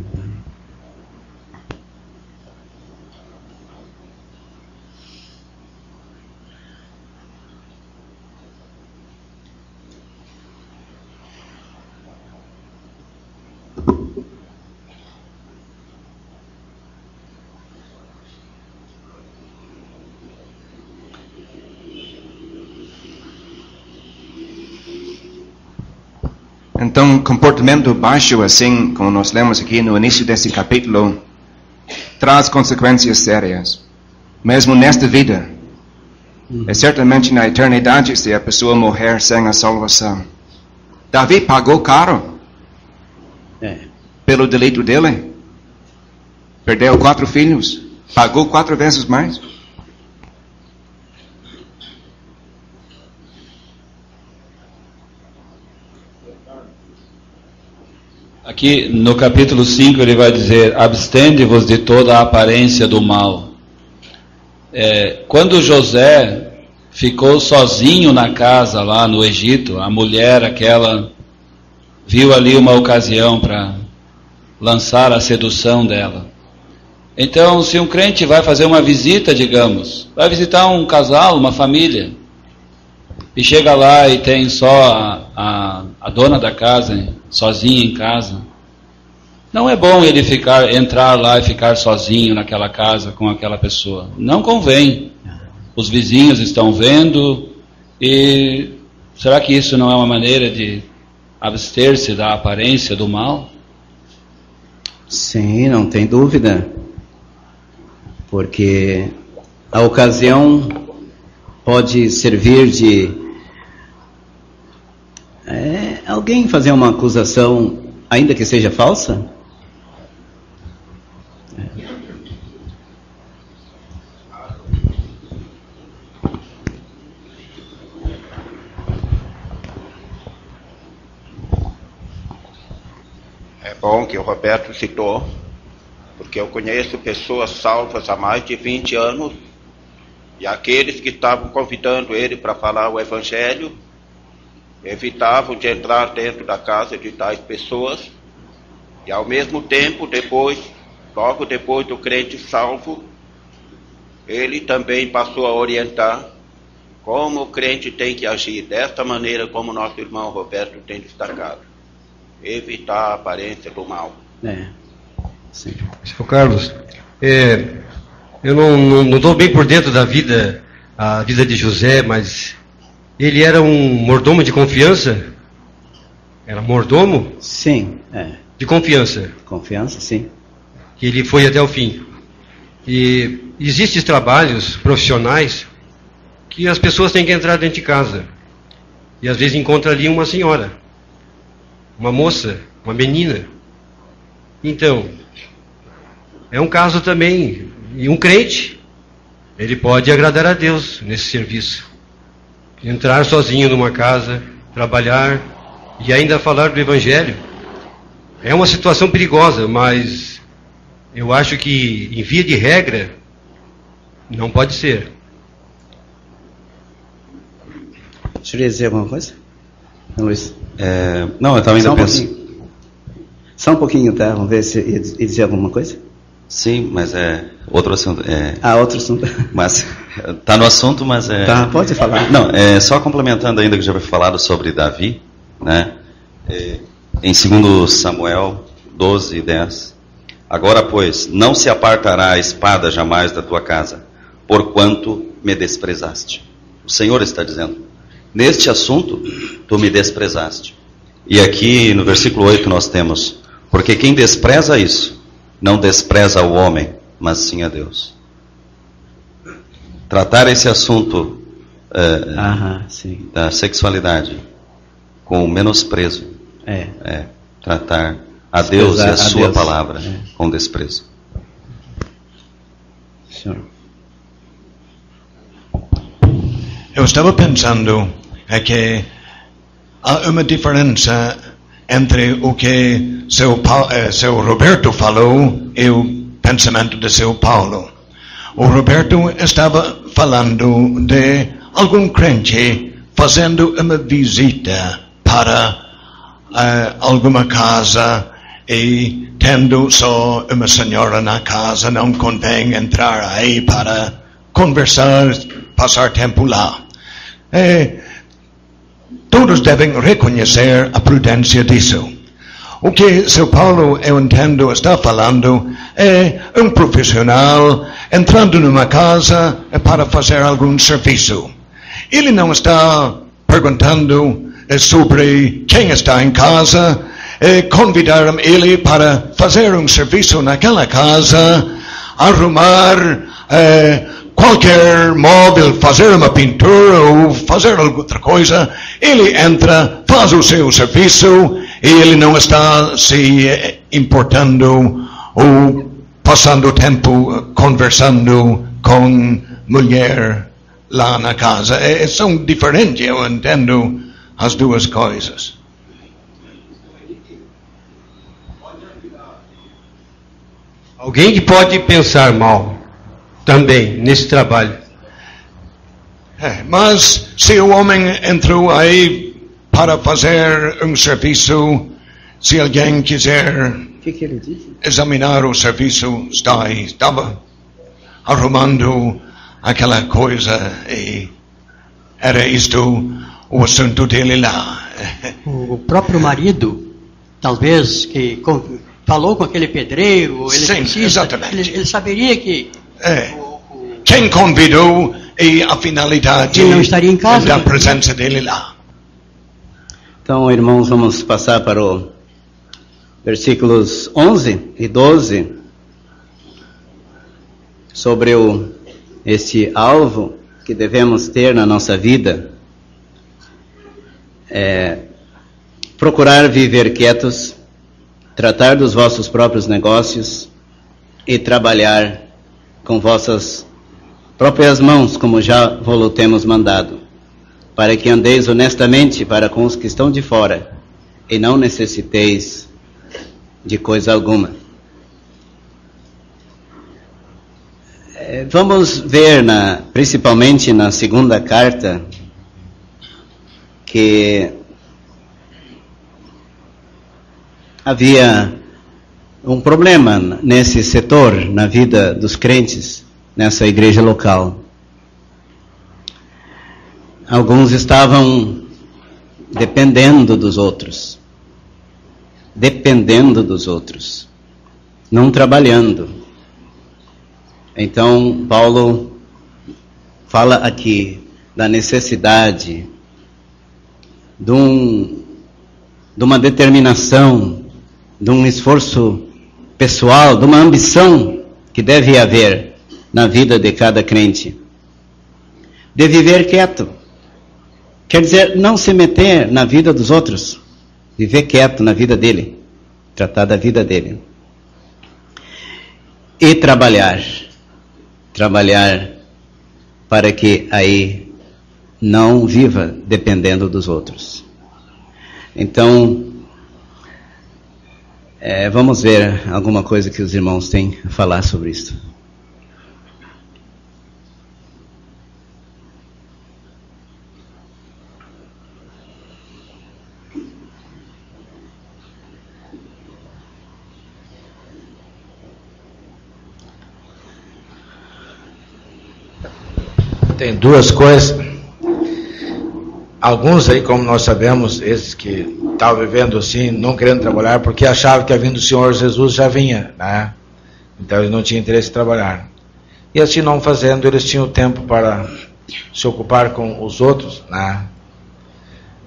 Então, comportamento baixo, assim como nós lemos aqui no início desse capítulo, traz consequências sérias, mesmo nesta vida. E certamente na eternidade, se a pessoa morrer sem a salvação. Davi pagou caro pelo delito dele. Perdeu 4 filhos, pagou 4 vezes mais. Aqui no capítulo 5 ele vai dizer: abstende-vos de toda a aparência do mal. Quando José ficou sozinho na casa lá no Egito, a mulher aquela viu ali uma ocasião para lançar a sedução dela. Então, se um crente vai fazer uma visita, digamos, vai visitar um casal, uma família, e chega lá e tem só a dona da casa sozinha em casa, não é bom ele entrar lá e ficar sozinho naquela casa com aquela pessoa. Não convém. Os vizinhos estão vendo, e será que isso não é uma maneira de abster-se da aparência do mal? Sim, não tem dúvida. Porque a ocasião pode servir de alguém fazer uma acusação, ainda que seja falsa. É bom que o Roberto citou, porque eu conheço pessoas salvas há mais de 20 anos, e aqueles que estavam convidando ele para falar o Evangelho evitavam de entrar dentro da casa de tais pessoas, e ao mesmo tempo, logo depois do crente salvo, ele também passou a orientar como o crente tem que agir, desta maneira como nosso irmão Roberto tem destacado: evitar a aparência do mal. Sim. Seu Carlos, eu não estou bem por dentro da vida, a vida de José, mas ele era um mordomo de confiança? Era mordomo? Sim, De confiança? Confiança, sim. Que ele foi até o fim? E existem trabalhos profissionais que as pessoas têm que entrar dentro de casa. E às vezes encontra ali uma senhora, uma moça, uma menina. Então, é um caso também, e um crente, ele pode agradar a Deus nesse serviço. Entrar sozinho numa casa, trabalhar e ainda falar do Evangelho. É uma situação perigosa, mas eu acho que, em via de regra, não pode ser. Deixa eu dizer alguma coisa? Luiz? Não, eu estava ainda pensando. Só um pouquinho, tá? Vamos ver se ele dizer alguma coisa. Sim, mas é outro assunto. Outro assunto. Mas está no assunto, mas é. Tá, pode falar. Não, só complementando ainda que já foi falado sobre Davi, né? Em 2 Samuel 12:10. Agora, pois, não se apartará a espada jamais da tua casa, porquanto me desprezaste. O Senhor está dizendo: neste assunto, tu me desprezaste. E aqui no versículo 8 nós temos: porque quem despreza isso, não despreza o homem, mas sim a Deus. Tratar esse assunto da sexualidade com menosprezo, tratar a Deus e a sua palavra com desprezo. Senhor. Eu estava pensando que há uma diferença entre o que seu Roberto falou e o pensamento de seu Paulo. O Roberto estava falando de algum crente fazendo uma visita para alguma casa e tendo só uma senhora na casa, não convém entrar aí para conversar, passar tempo lá. Todos devem reconhecer a prudência disso. O que seu Paulo, eu entendo, está falando é um profissional entrando numa casa para fazer algum serviço. Ele não está perguntando sobre quem está em casa, convidaram ele para fazer um serviço naquela casa, arrumar qualquer móvel, fazer uma pintura ou fazer outra coisa. Ele entra, faz o seu serviço e ele não está se importando ou passando tempo conversando com mulher lá na casa. São diferentes, eu entendo as duas coisas. Alguém que pode pensar mal também nesse trabalho. Mas se o homem entrou aí para fazer um serviço, se alguém quiser que ele disse? Examinar o serviço, estava arrumando aquela coisa e era isto o assunto dele lá. O próprio marido, talvez, que falou com aquele pedreiro, sim, exatamente. Ele saberia que quem convidou e a finalidade ele não estaria em casa, da presença dele lá. Então, irmãos, vamos passar para o versículos 11 e 12 sobre este alvo que devemos ter na nossa vida. Procurar viver quietos, tratar dos vossos próprios negócios e trabalhar com vossas próprias mãos, como já vos temos mandado, para que andeis honestamente para com os que estão de fora e não necessiteis de coisa alguma. Vamos ver, principalmente na segunda carta, que havia um problema nesse setor, na vida dos crentes, nessa igreja local. Alguns estavam dependendo dos outros, não trabalhando. Então, Paulo fala aqui da necessidade de uma determinação, de um esforço pessoal, de uma ambição que deve haver na vida de cada crente. De viver quieto. Quer dizer, não se meter na vida dos outros. Viver quieto na vida dele. Tratar da vida dele. E trabalhar. Trabalhar para que aí não viva dependendo dos outros. Então, vamos ver alguma coisa que os irmãos têm a falar sobre isso. Tem duas coisas. Alguns aí, como nós sabemos, esses que estavam vivendo assim, não querendo trabalhar, porque achavam que a vinda do Senhor Jesus já vinha, né? Então eles não tinham interesse em trabalhar. E assim não fazendo, eles tinham tempo para se ocupar com os outros, né?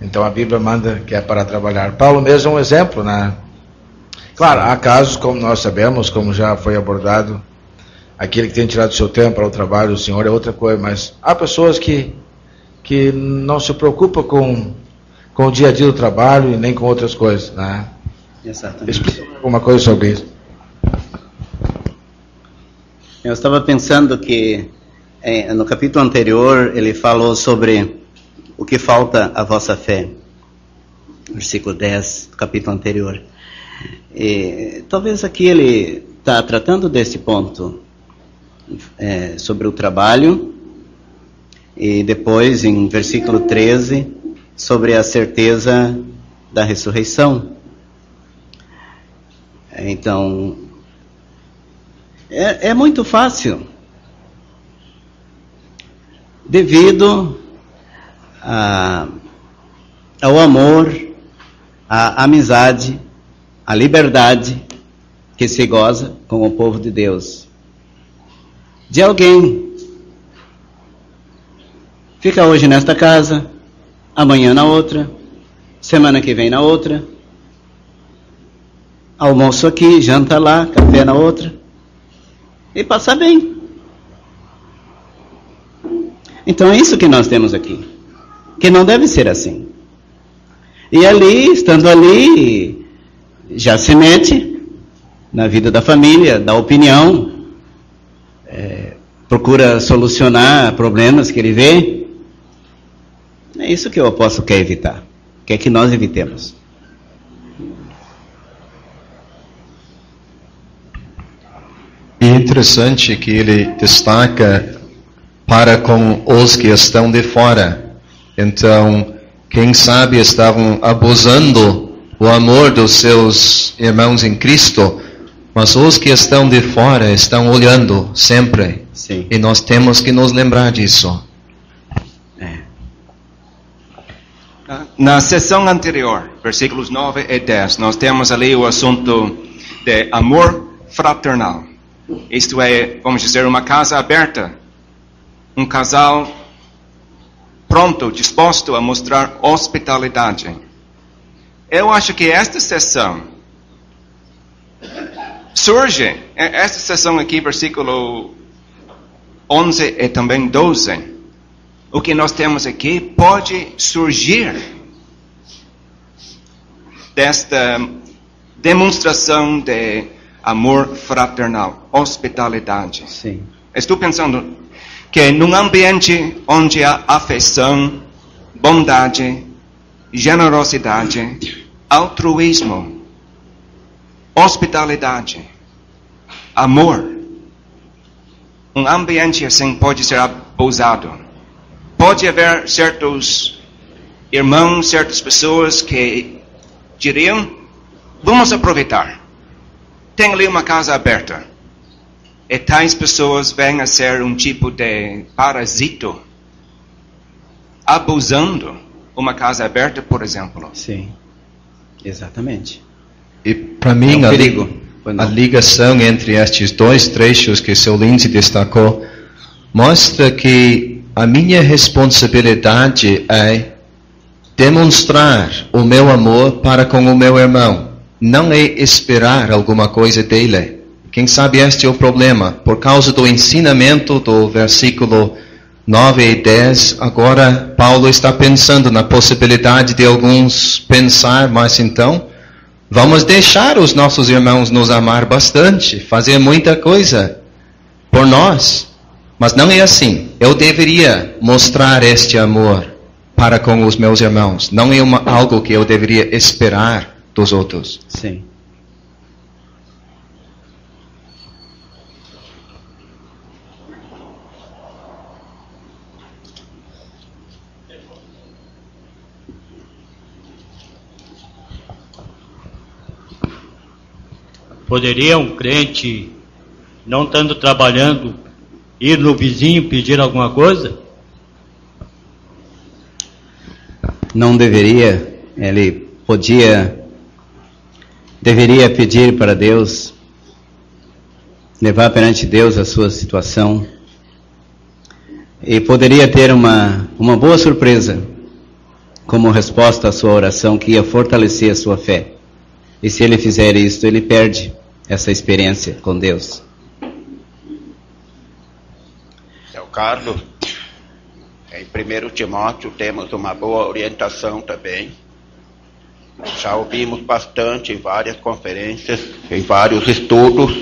Então a Bíblia manda que é para trabalhar. Paulo mesmo é um exemplo, né? Claro, há casos, como nós sabemos, como já foi abordado, aquele que tem tirado seu tempo para o trabalho do Senhor é outra coisa, mas há pessoas que não se preocupam com o dia a dia do trabalho e nem com outras coisas, né? Exatamente. Explica alguma coisa sobre isso. Eu estava pensando que no capítulo anterior ele falou sobre o que falta à vossa fé. Versículo 10 do capítulo anterior. E talvez aqui ele está tratando desse ponto. Sobre o trabalho, e depois em versículo 13 sobre a certeza da ressurreição. Então é muito fácil, devido ao amor, à amizade, à liberdade que se goza com o povo de Deus, de alguém fica hoje nesta casa, amanhã na outra, semana que vem na outra, almoço aqui, janta lá, café na outra, e passa bem. Então é isso que nós temos aqui, que não deve ser assim. E ali, estando ali, já se mete na vida da família, dá opinião, procura solucionar problemas que ele vê. É isso que o apóstolo quer evitar, quer que nós evitemos. E é interessante que ele destaca para com os que estão de fora. Então, quem sabe estavam abusando o amor dos seus irmãos em Cristo, mas os que estão de fora estão olhando sempre. Sim. E nós temos que nos lembrar disso. Na sessão anterior, versículos 9 e 10, nós temos ali o assunto de amor fraternal. Isto é, vamos dizer, uma casa aberta. Um casal pronto, disposto a mostrar hospitalidade. Eu acho que esta sessão surge, esta sessão aqui, versículo 11 e também 12, o que nós temos aqui pode surgir desta demonstração de amor fraternal, hospitalidade. Sim. Estou pensando que num ambiente onde há afeição, bondade, generosidade, altruísmo, hospitalidade, amor, um ambiente assim pode ser abusado. Pode haver certos irmãos, certas pessoas que diriam, vamos aproveitar. Tem ali uma casa aberta. E tais pessoas vêm a ser um tipo de parasito, abusando uma casa aberta, por exemplo. Sim, exatamente. E para mim, a ligação entre estes dois trechos que seu Lindsay destacou mostra que a minha responsabilidade é demonstrar o meu amor para com o meu irmão. Não é esperar alguma coisa dele. Quem sabe este é o problema. Por causa do ensinamento do versículo 9 e 10, agora Paulo está pensando na possibilidade de alguns pensar, mas então, vamos deixar os nossos irmãos nos amar bastante, fazer muita coisa por nós. Mas não é assim. Eu deveria mostrar este amor para com os meus irmãos. Não é algo que eu deveria esperar dos outros. Sim. Poderia um crente, não estando trabalhando, ir no vizinho pedir alguma coisa? Não deveria. Ele deveria pedir para Deus, levar perante Deus a sua situação, e poderia ter uma boa surpresa como resposta à sua oração, que ia fortalecer a sua fé. E se ele fizer isso, ele perde essa experiência com Deus. Seu Carlos, em 1 Timóteo temos uma boa orientação também. Já ouvimos bastante em várias conferências, em vários estudos,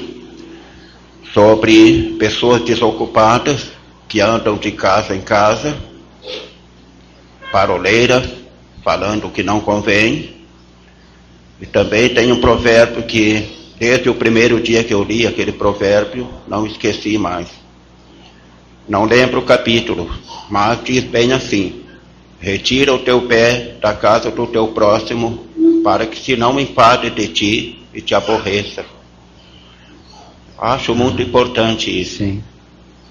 sobre pessoas desocupadas que andam de casa em casa, paroleiras, falando o que não convém. E também tem um provérbio que, desde o primeiro dia que eu li aquele provérbio, não esqueci mais. Não lembro o capítulo, mas diz bem assim: retira o teu pé da casa do teu próximo, para que se não enfade de ti e te aborreça. Acho muito importante isso. Sim.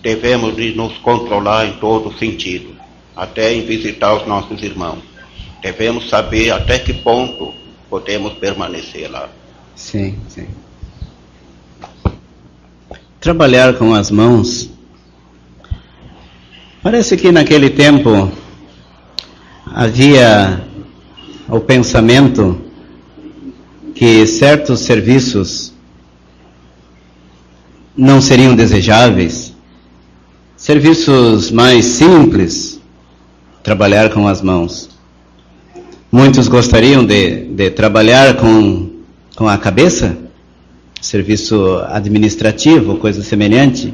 Devemos de nos controlar em todo sentido, até em visitar os nossos irmãos. Devemos saber até que ponto podemos permanecer lá. Sim, sim. Trabalhar com as mãos. Parece que naquele tempo havia o pensamento que certos serviços não seriam desejáveis. Serviços mais simples, trabalhar com as mãos. Muitos gostariam de trabalhar com a cabeça, serviço administrativo, coisa semelhante,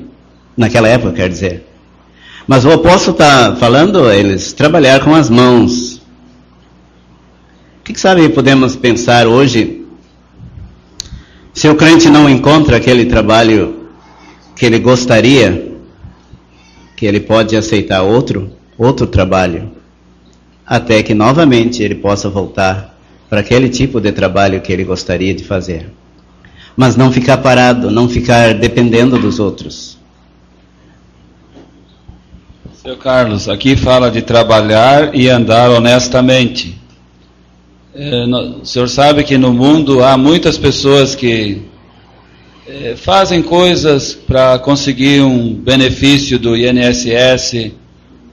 naquela época, quer dizer. Mas o apóstolo está falando, eles trabalhar com as mãos. O que sabe podemos pensar hoje, se o crente não encontra aquele trabalho que ele gostaria, que ele pode aceitar outro trabalho, até que novamente ele possa voltar para aquele tipo de trabalho que ele gostaria de fazer. Mas não ficar parado, não ficar dependendo dos outros. Seu Carlos, aqui fala de trabalhar e andar honestamente. O senhor sabe que no mundo há muitas pessoas que fazem coisas para conseguir um benefício do INSS,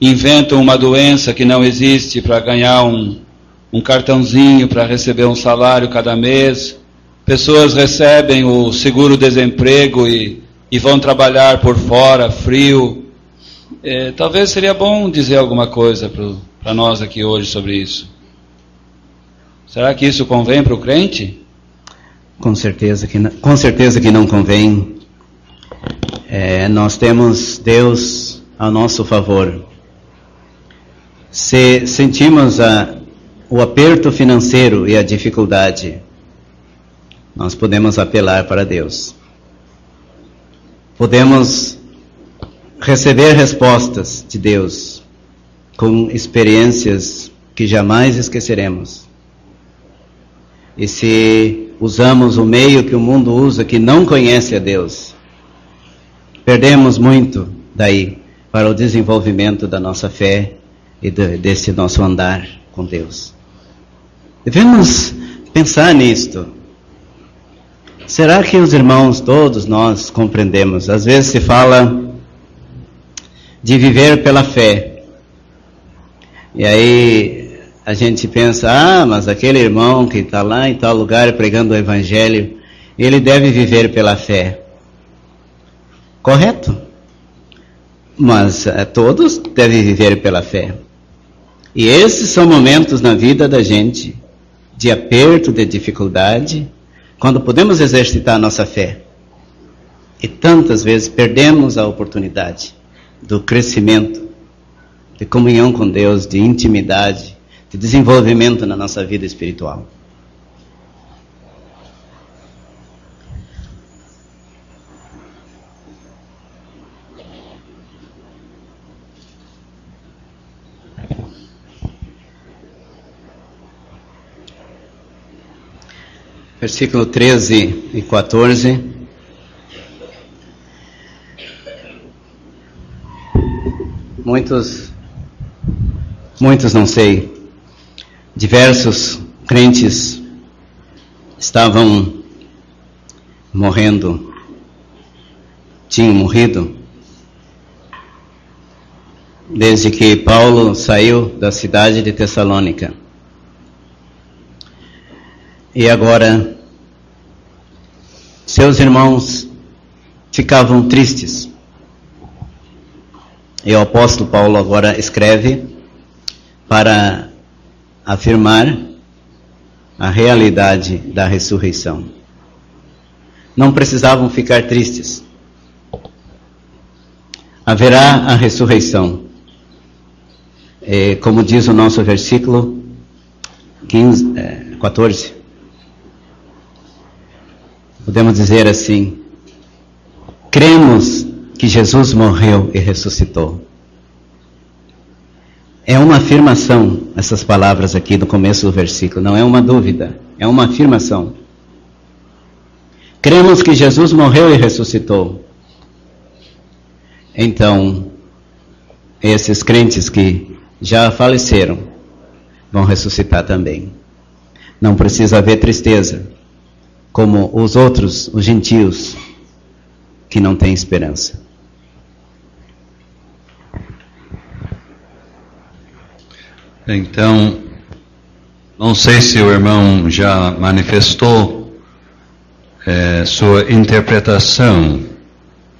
inventam uma doença que não existe para ganhar um cartãozinho para receber um salário cada mês. Pessoas recebem o seguro-desemprego e vão trabalhar por fora, frio. Talvez seria bom dizer alguma coisa para nós aqui hoje sobre isso. Será que isso convém para o crente? Com certeza que não convém. Nós temos Deus ao nosso favor. Se sentimos o aperto financeiro e a dificuldade, nós podemos apelar para Deus. Podemos receber respostas de Deus com experiências que jamais esqueceremos. E se usamos o meio que o mundo usa, que não conhece a Deus, perdemos muito daí para o desenvolvimento da nossa fé e desse nosso andar com Deus. Devemos pensar nisto. Será que os irmãos, todos nós, compreendemos? Às vezes se fala de viver pela fé. E aí a gente pensa, mas aquele irmão que está lá em tal lugar pregando o Evangelho, ele deve viver pela fé. Correto. Mas todos devem viver pela fé. E esses são momentos na vida da gente de aperto, de dificuldade, quando podemos exercitar a nossa fé. E tantas vezes perdemos a oportunidade do crescimento, de comunhão com Deus, de intimidade, de desenvolvimento na nossa vida espiritual. Versículo 13 e 14. Muitos não sei, diversos crentes estavam morrendo, tinham morrido, desde que Paulo saiu da cidade de Tessalônica. E agora, seus irmãos ficavam tristes. E o apóstolo Paulo agora escreve para afirmar a realidade da ressurreição. Não precisavam ficar tristes. Haverá a ressurreição. Como diz o nosso versículo 14. Podemos dizer assim: cremos que Jesus morreu e ressuscitou. É uma afirmação, essas palavras aqui do começo do versículo, não é uma dúvida, é uma afirmação. Cremos que Jesus morreu e ressuscitou. Então, esses crentes que já faleceram vão ressuscitar também. Não precisa haver tristeza, como os outros, os gentios, que não têm esperança. Então, não sei se o irmão já manifestou sua interpretação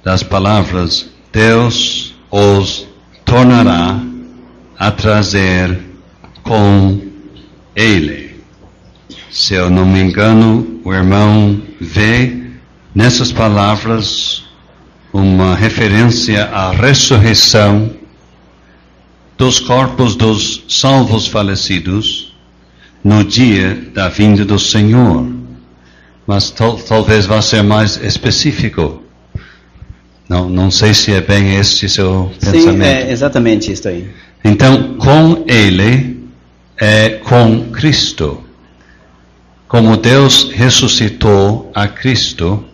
das palavras Deus os tornará a trazer com Ele. Se eu não me engano, o irmão vê nessas palavras uma referência à ressurreição dos corpos dos salvos falecidos no dia da vinda do Senhor. Mas talvez vá ser mais específico. Não sei se é bem esse seu pensamento. Sim, é exatamente isso aí. Então, com Ele é com Cristo. Como Deus ressuscitou a Cristo,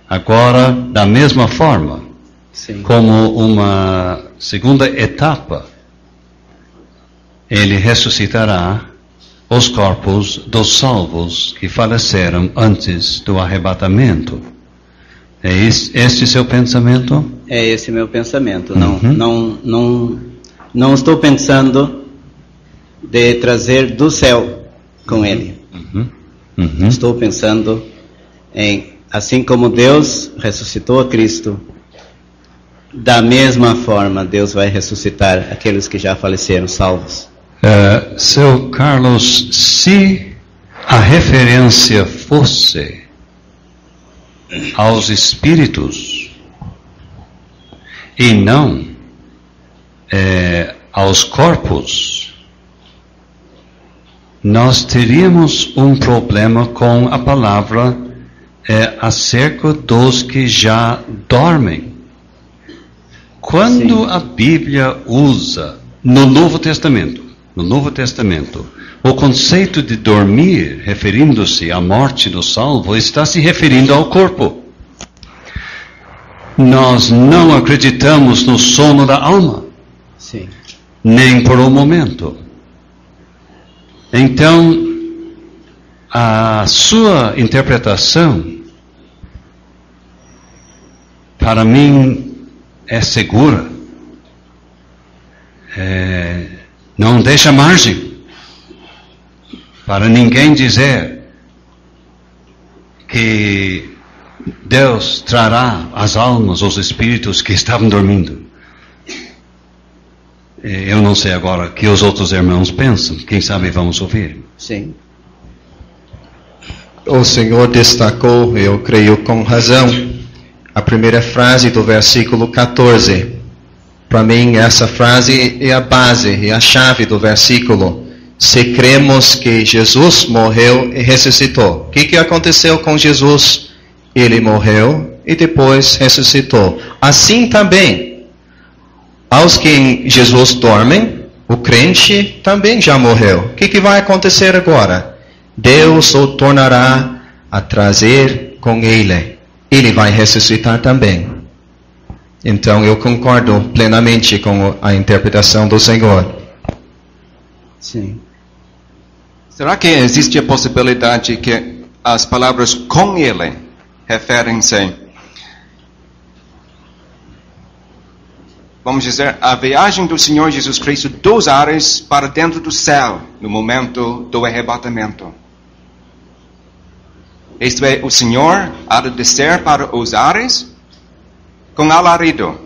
agora, da mesma forma, sim, como uma segunda etapa, Ele ressuscitará os corpos dos salvos que faleceram antes do arrebatamento. É este seu pensamento? É esse meu pensamento. Não estou pensando de trazer do céu com Ele. Estou pensando em, assim como Deus ressuscitou a Cristo, da mesma forma Deus vai ressuscitar aqueles que já faleceram salvos. Seu Carlos, se a referência fosse aos espíritos e não aos corpos, nós teríamos um problema com a palavra acerca dos que já dormem. Quando a Bíblia usa no Novo Testamento, o conceito de dormir, referindo-se à morte do salvo, está se referindo ao corpo. Nós não acreditamos no sono da alma. Sim. Nem por um momento. Então, a sua interpretação, para mim, é segura. Não deixa margem para ninguém dizer que Deus trará as almas, os espíritos que estavam dormindo. Eu não sei agora o que os outros irmãos pensam. Quem sabe vamos ouvir. Sim. O Senhor destacou, eu creio com razão, a primeira frase do versículo 14. Para mim, essa frase é a base, é a chave do versículo. Se cremos que Jesus morreu e ressuscitou. O que aconteceu com Jesus? Ele morreu e depois ressuscitou. Assim também, aos que Jesus dormem, o crente também já morreu. O que vai acontecer agora? Deus o tornará a trazer com ele. Ele vai ressuscitar também. Então eu concordo plenamente com a interpretação do Senhor. Sim. Será que existe a possibilidade que as palavras com ele referem-se, vamos dizer, a viagem do Senhor Jesus Cristo dos ares para dentro do céu, no momento do arrebatamento? Isto é, o Senhor há de descer para os ares com alarido.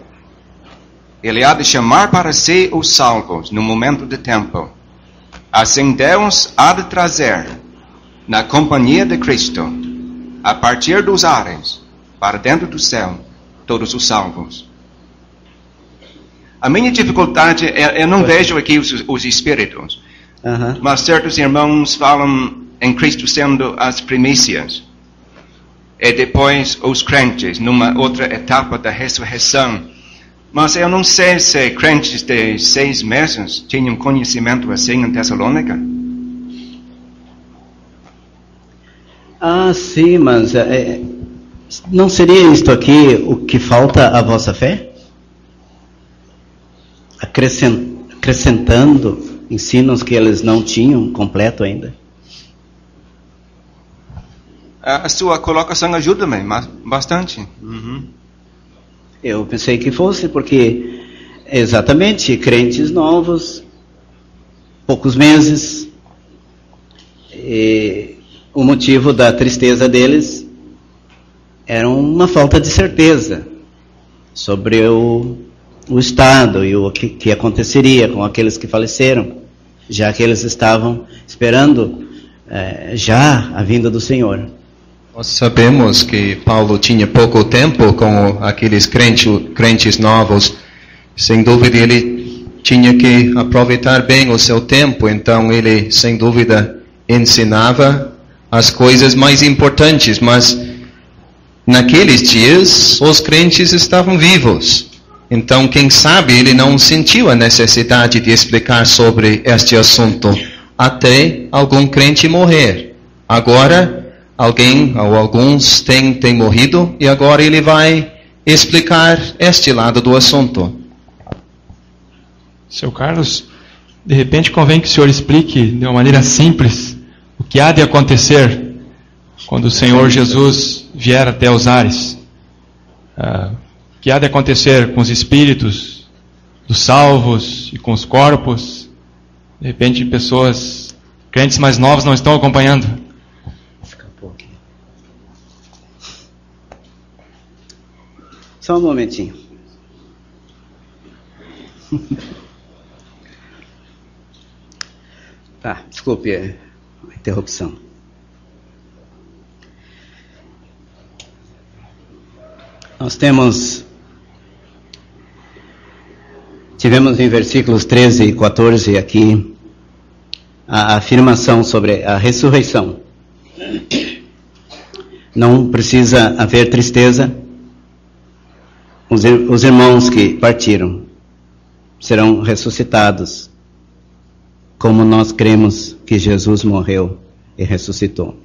Ele há de chamar para si os salvos no momento do tempo. Assim Deus há de trazer, na companhia de Cristo, a partir dos ares, para dentro do céu, todos os salvos. A minha dificuldade é, eu não vejo aqui os espíritos, mas certos irmãos falam em Cristo sendo as primícias, e depois os crentes, numa outra etapa da ressurreição. Mas eu não sei se crentes de 6 meses tinham conhecimento assim em Tessalônica. Ah, sim, mas não seria isto aqui o que falta à vossa fé? Acrescentando ensinos que eles não tinham completo ainda. A sua colocação ajuda-me bastante. Eu pensei que fosse, porque exatamente, crentes novos, poucos meses, e o motivo da tristeza deles era uma falta de certeza sobre o estado e o que aconteceria com aqueles que faleceram, já que eles estavam esperando já a vinda do Senhor. Nós sabemos que Paulo tinha pouco tempo com aqueles crentes novos. Sem dúvida ele tinha que aproveitar bem o seu tempo, então ele sem dúvida ensinava as coisas mais importantes, mas naqueles dias os crentes estavam vivos. Então quem sabe ele não sentiu a necessidade de explicar sobre este assunto até algum crente morrer. Agora alguém ou alguns têm morrido e agora ele vai explicar este lado do assunto. Seu Carlos, de repente convém que o senhor explique de uma maneira simples o que há de acontecer quando o Senhor Jesus vier até os ares. O que há de acontecer com os espíritos dos salvos e com os corpos. De repente pessoas, crentes mais novos não estão acompanhando. Só um momentinho. Tá, desculpe a interrupção. Nós tivemos em versículos 13 e 14 aqui a afirmação sobre a ressurreição. Não precisa haver tristeza. Os irmãos que partiram serão ressuscitados, como nós cremos que Jesus morreu e ressuscitou.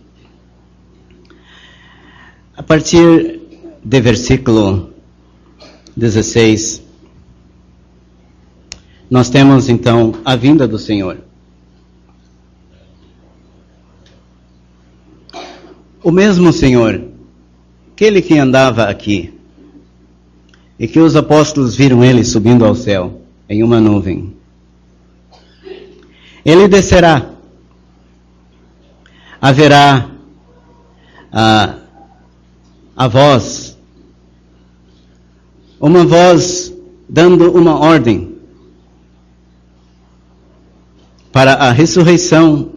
A partir do versículo 16, nós temos então a vinda do Senhor. O mesmo Senhor, aquele que andava aqui, e que os apóstolos viram ele subindo ao céu em uma nuvem. Ele descerá. Haverá a voz, uma voz dando uma ordem para a ressurreição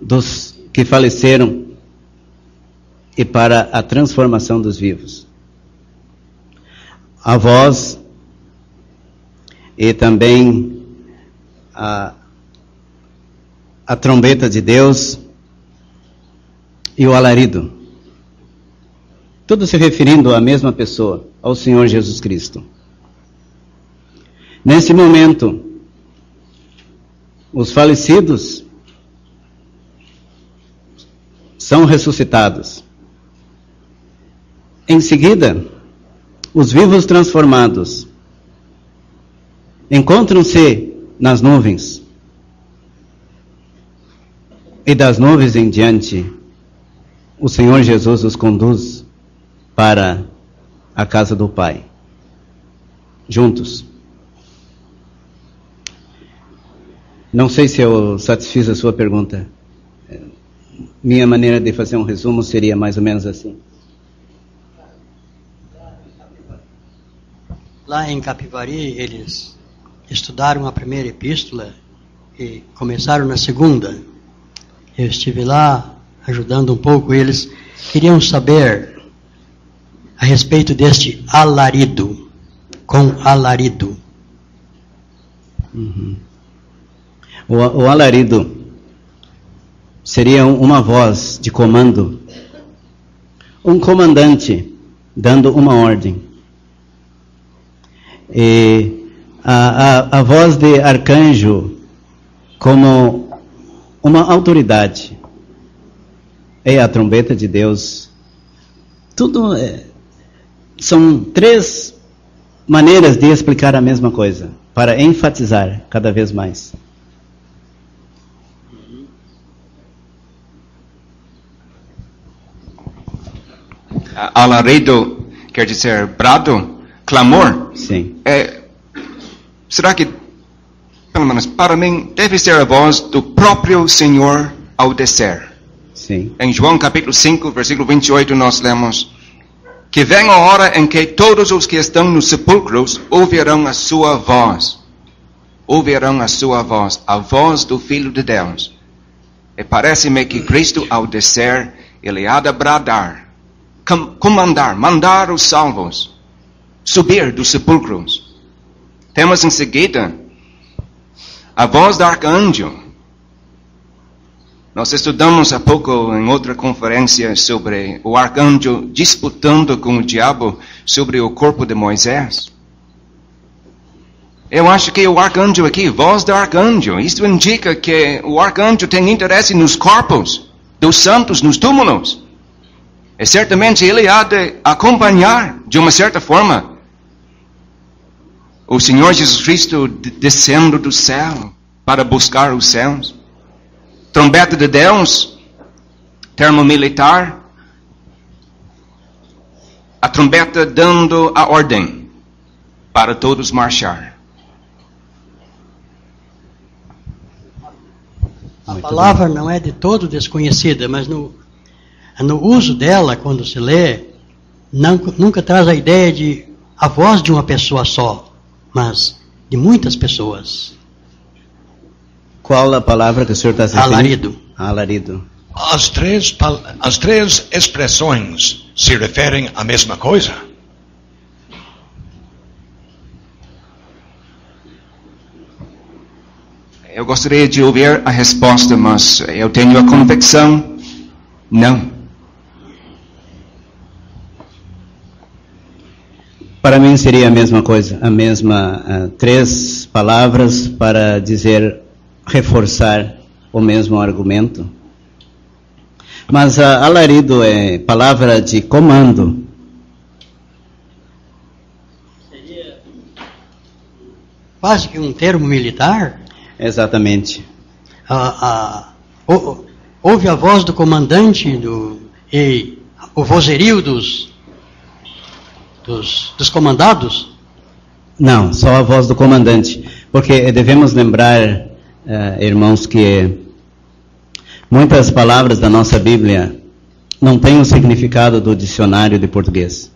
dos que faleceram e para a transformação dos vivos. A voz e também a trombeta de Deus e o alarido. Tudo se referindo à mesma pessoa, ao Senhor Jesus Cristo. Nesse momento, os falecidos são ressuscitados. Em seguida, os vivos transformados encontram-se nas nuvens. E das nuvens em diante, o Senhor Jesus os conduz para a casa do Pai, juntos. Não sei se eu satisfiz a sua pergunta. Minha maneira de fazer um resumo seria mais ou menos assim. Lá em Capivari, eles estudaram a primeira epístola e começaram na segunda. Eu estive lá ajudando um pouco. Eles queriam saber a respeito deste alarido, com alarido. Uhum. O alarido seria uma voz de comando, um comandante dando uma ordem. E a voz de arcanjo como uma autoridade. E a trombeta de Deus. Tudo são três maneiras de explicar a mesma coisa, para enfatizar cada vez mais. Alarido quer dizer brado, clamor. Sim. Será que, pelo menos para mim, deve ser a voz do próprio Senhor ao descer? Sim. Em João capítulo 5, versículo 28, nós lemos: que vem a hora em que todos os que estão nos sepulcros ouvirão a sua voz. Ouvirão a sua voz, a voz do Filho de Deus. E parece-me que Cristo, ao descer, ele há de bradar, comandar, mandar os salvos subir dos sepulcros. Temos em seguida a voz do arcanjo. Nós estudamos há pouco em outra conferência sobre o arcanjo disputando com o diabo sobre o corpo de Moisés. Eu acho que o arcanjo aqui, voz do arcanjo, isto indica que o arcanjo tem interesse nos corpos dos santos, nos túmulos. E certamente ele há de acompanhar, de uma certa forma, o Senhor Jesus Cristo descendo do céu para buscar os céus. Trombeta de Deus, termo militar, a trombeta dando a ordem para todos marchar. A palavra não é de todo desconhecida, mas no uso dela, quando se lê, nunca traz a ideia de a voz de uma pessoa só, mas de muitas pessoas. Qual a palavra que o senhor está se referindo? Alarido. Alarido. As três expressões se referem à mesma coisa? Eu gostaria de ouvir a resposta, mas eu tenho a convicção, não. Para mim seria a mesma coisa, a mesma três palavras para dizer, reforçar o mesmo argumento. Mas alarido é palavra de comando. Seria quase que um termo militar? Exatamente. Houve a voz do comandante e o vozerio dos comandados? Não, só a voz do comandante. Porque devemos lembrar, irmãos, que muitas palavras da nossa Bíblia não tem o significado do dicionário de português.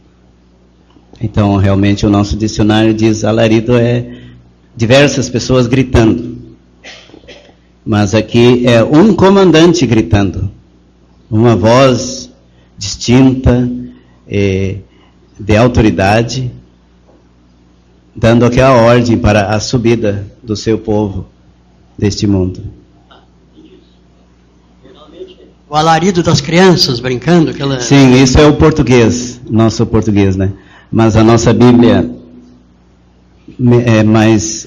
Então, realmente, o nosso dicionário diz alarido é diversas pessoas gritando. Mas aqui é um comandante gritando. Uma voz distinta, de autoridade, dando aquela ordem para a subida do seu povo deste mundo. O alarido das crianças brincando, aquela... Sim, isso é o português, nosso português, né? Mas a nossa Bíblia é mais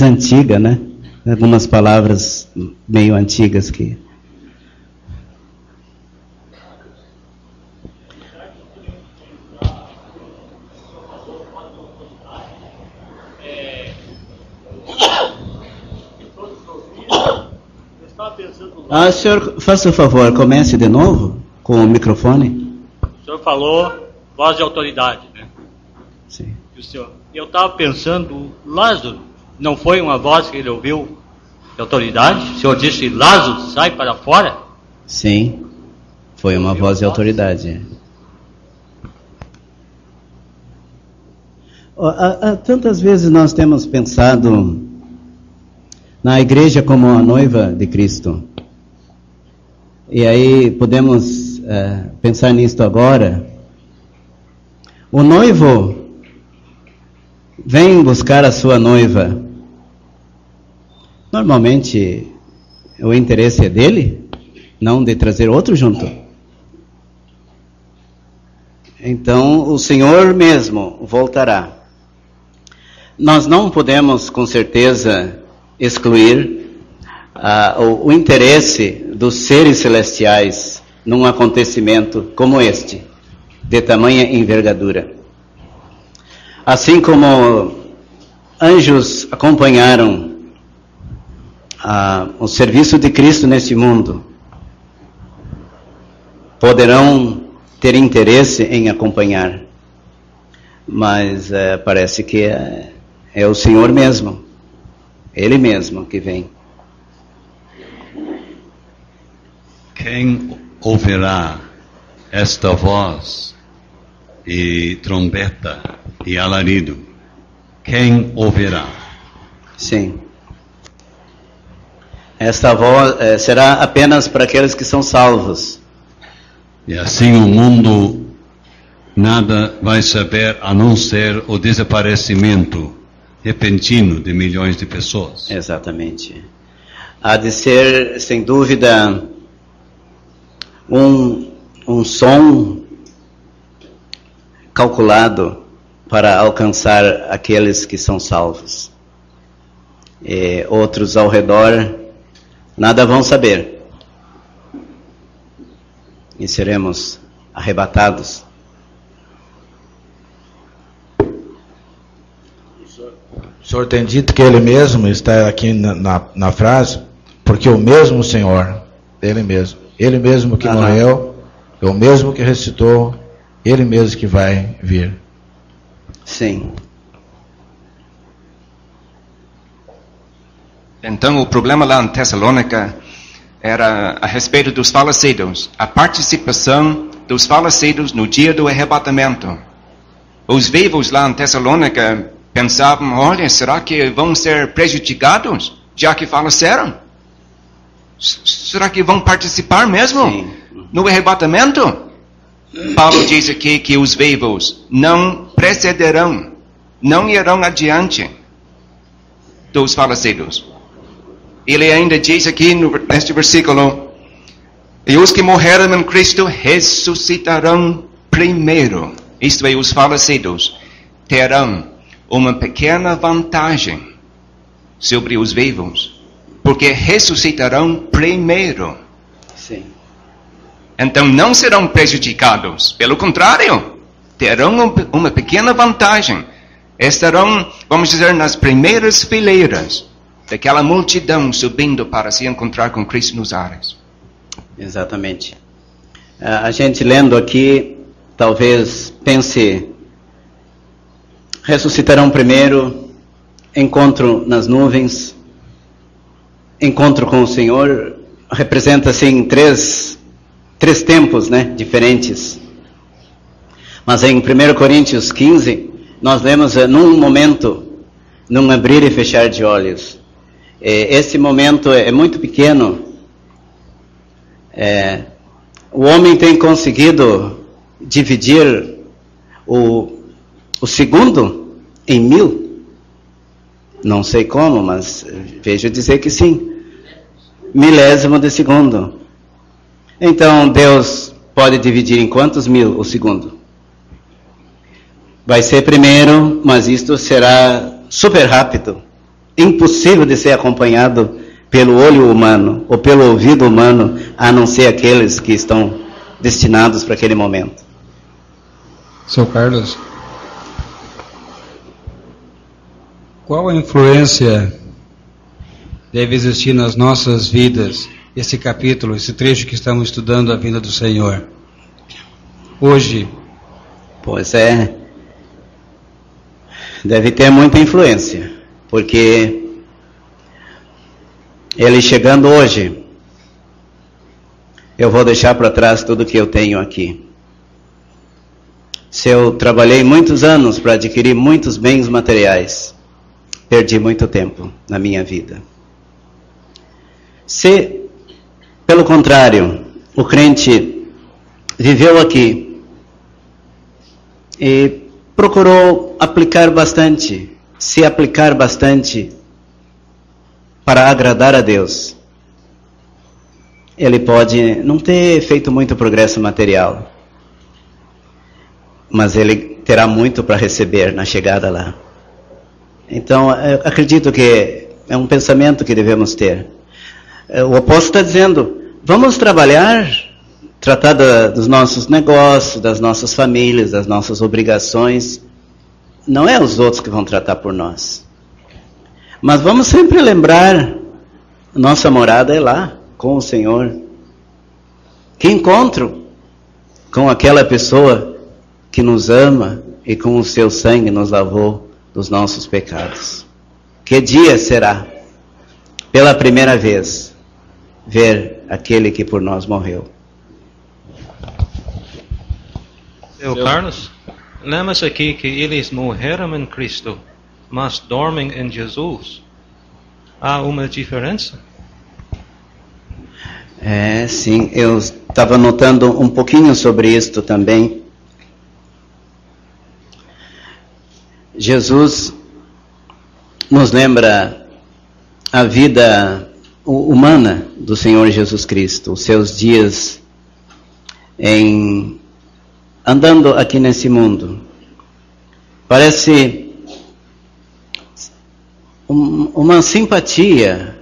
antiga, né? Algumas palavras meio antigas que... senhor, faça o favor, comece de novo com o microfone. O senhor falou voz de autoridade, né? Sim. Eu estava pensando, Lázaro, não foi uma voz que ele ouviu de autoridade? O senhor disse, Lázaro, sai para fora? Sim, foi uma voz de autoridade. Tantas vezes nós temos pensado na igreja como a noiva de Cristo. E aí podemos pensar nisto agora. O noivo vem buscar a sua noiva. Normalmente o interesse é dele, não de trazer outro junto. Então o Senhor mesmo voltará. Nós não podemos com certeza excluir o interesse dos seres celestiais num acontecimento como este, de tamanha envergadura. Assim como anjos acompanharam o serviço de Cristo neste mundo, poderão ter interesse em acompanhar, mas parece que é o Senhor mesmo, Ele mesmo que vem. Quem ouvirá esta voz e trombeta e alarido? Quem ouvirá? Sim. Esta voz será apenas para aqueles que são salvos. E assim o mundo nada vai saber a não ser o desaparecimento repentino de milhões de pessoas. Exatamente. Há de ser, sem dúvida, um som calculado para alcançar aqueles que são salvos. E outros ao redor nada vão saber. E seremos arrebatados. O senhor tem dito que ele mesmo está aqui na frase, porque o mesmo Senhor, ele mesmo que morreu, é o mesmo que ressuscitou, ele mesmo que vai vir. Sim. Então o problema lá em Tessalônica era a respeito dos falecidos, a participação dos falecidos no dia do arrebatamento. Os vivos lá em Tessalônica pensavam, olha, será que vão ser prejudicados, já que faleceram? Será que vão participar mesmo? Sim. No arrebatamento? Paulo diz aqui que os vivos não precederão, não irão adiante dos falecidos. Ele ainda diz aqui neste versículo, e os que morreram em Cristo ressuscitarão primeiro. Isto é, os falecidos terão uma pequena vantagem sobre os vivos, porque ressuscitarão primeiro. Sim. Então não serão prejudicados, pelo contrário, terão uma pequena vantagem. Estarão, vamos dizer, nas primeiras fileiras daquela multidão subindo para se encontrar com Cristo nos ares. Exatamente. A gente lendo aqui, talvez pense, ressuscitarão primeiro, encontro nas nuvens, encontro com o Senhor, representa assim três três tempos, né, diferentes. Mas em 1 Coríntios 15, nós lemos num momento, num abrir e fechar de olhos. Esse momento é muito pequeno. O homem tem conseguido dividir o segundo em 1000. Não sei como, mas vejo dizer que sim. Milésimo de segundo. Então Deus pode dividir em quantos 1000 o segundo? Vai ser primeiro, mas isto será super rápido. Impossível de ser acompanhado pelo olho humano ou pelo ouvido humano, a não ser aqueles que estão destinados para aquele momento. Seu Carlos, qual a influência deve existir nas nossas vidas, esse capítulo, esse trecho que estamos estudando, a vinda do Senhor, hoje? Pois é, deve ter muita influência, porque ele chegando hoje, eu vou deixar para trás tudo que eu tenho aqui. Se eu trabalhei muitos anos para adquirir muitos bens materiais, perdi muito tempo na minha vida. Se, pelo contrário, o crente viveu aqui e procurou aplicar bastante, se aplicar bastante para agradar a Deus, ele pode não ter feito muito progresso material, mas ele terá muito para receber na chegada lá. Então, eu acredito que é um pensamento que devemos ter. O apóstolo está dizendo, vamos trabalhar, tratar dos nossos negócios, das nossas famílias, das nossas obrigações. Não é os outros que vão tratar por nós. Mas vamos sempre lembrar, nossa morada é lá, com o Senhor. Que encontro com aquela pessoa que nos ama e com o seu sangue nos lavou dos nossos pecados. Que dia será, pela primeira vez, ver aquele que por nós morreu? Seu Carlos, lembra-se aqui que eles morreram em Cristo, mas dormem em Jesus. Há uma diferença? Sim, eu estava notando um pouquinho sobre isto também. Jesus nos lembra a vida humana do Senhor Jesus Cristo, os seus dias andando aqui nesse mundo. Parece uma simpatia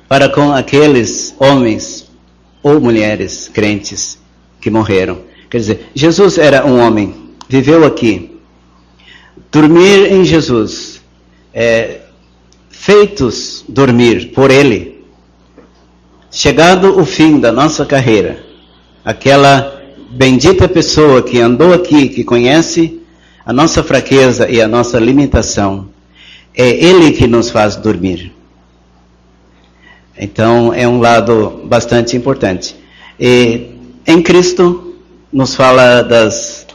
para com aqueles homens ou mulheres crentes que morreram. Quer dizer, Jesus era um homem, viveu aqui. Dormir em Jesus, feitos dormir por Ele. Chegado o fim da nossa carreira, aquela bendita pessoa que andou aqui, que conhece a nossa fraqueza e a nossa limitação, é Ele que nos faz dormir. Então, é um lado bastante importante. E em Cristo, nos fala das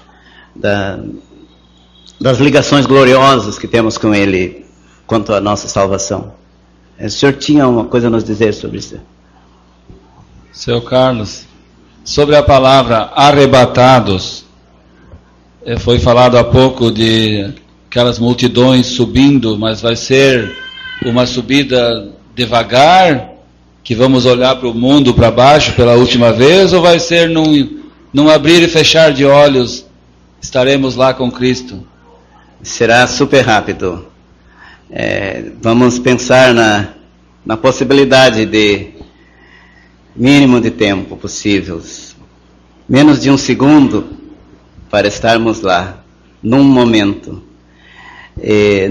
ligações gloriosas que temos com Ele quanto à nossa salvação. O senhor tinha uma coisa a nos dizer sobre isso? Seu Carlos, sobre a palavra arrebatados, foi falado há pouco de aquelas multidões subindo, mas vai ser uma subida devagar, que vamos olhar para o mundo para baixo pela última vez, ou vai ser num abrir e fechar de olhos, estaremos lá com Cristo? Será super rápido. Vamos pensar na possibilidade de mínimo de tempo possível, menos de um segundo, para estarmos lá, num momento.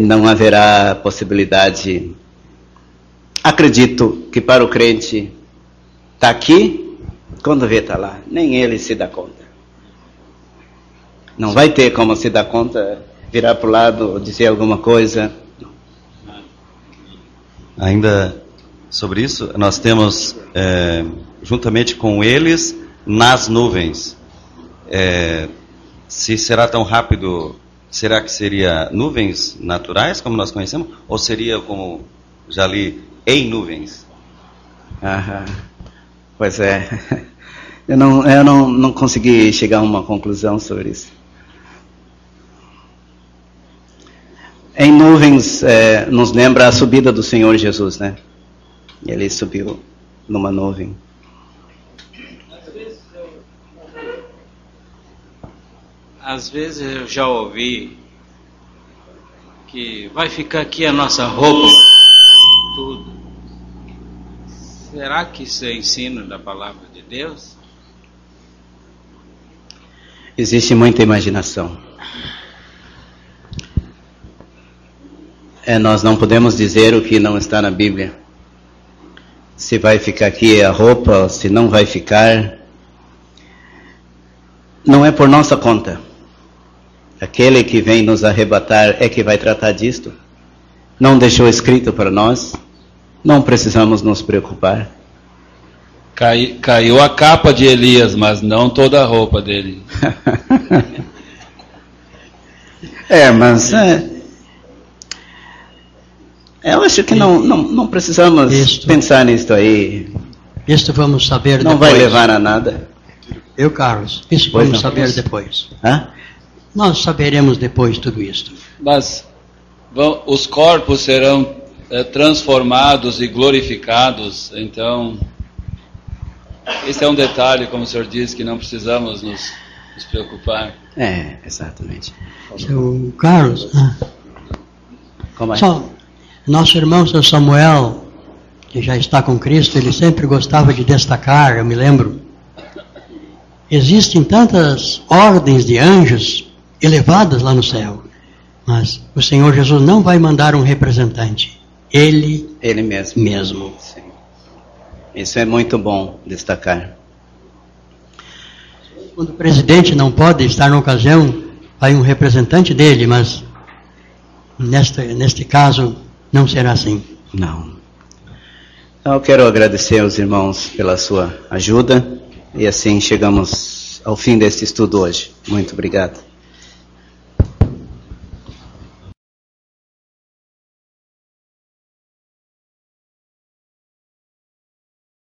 Não haverá possibilidade. Acredito que para o crente está aqui, quando vê está lá, nem ele se dá conta. Não vai ter como se dar conta, virar para o lado, dizer alguma coisa. Ainda sobre isso, nós temos, juntamente com eles, nas nuvens, se será tão rápido, será que seria nuvens naturais, como nós conhecemos, ou seria, como já li, em nuvens? Pois é, eu não consegui chegar a uma conclusão sobre isso. Em nuvens nos lembra a subida do Senhor Jesus, né? Ele subiu numa nuvem. Às vezes eu já ouvi que vai ficar aqui a nossa roupa, tudo. Será que isso é ensino da palavra de Deus? Existe muita imaginação. Nós não podemos dizer o que não está na Bíblia. Se vai ficar aqui a roupa, se não vai ficar. Não é por nossa conta. Aquele que vem nos arrebatar é que vai tratar disto. Não deixou escrito para nós. Não precisamos nos preocupar. Caiu a capa de Elias, mas não toda a roupa dele. Mas eu acho que não precisamos pensar nisso aí. Isto vamos saber não depois. Não vai levar a nada. Carlos, isso vamos saber depois. Nós saberemos depois tudo isto. Mas os corpos serão transformados e glorificados, então esse é um detalhe, como o senhor disse, que não precisamos nos preocupar. Exatamente. Seu Carlos, como é? Nosso irmão, seu Samuel, que já está com Cristo, ele sempre gostava de destacar, eu me lembro, existem tantas ordens de anjos elevadas lá no céu, mas o Senhor Jesus não vai mandar um representante. Ele mesmo. Sim. Isso é muito bom destacar. Quando o presidente não pode estar na ocasião, vai um representante dele, mas neste caso não será assim. Não. Eu quero agradecer aos irmãos pela sua ajuda e assim chegamos ao fim deste estudo hoje. Muito obrigado.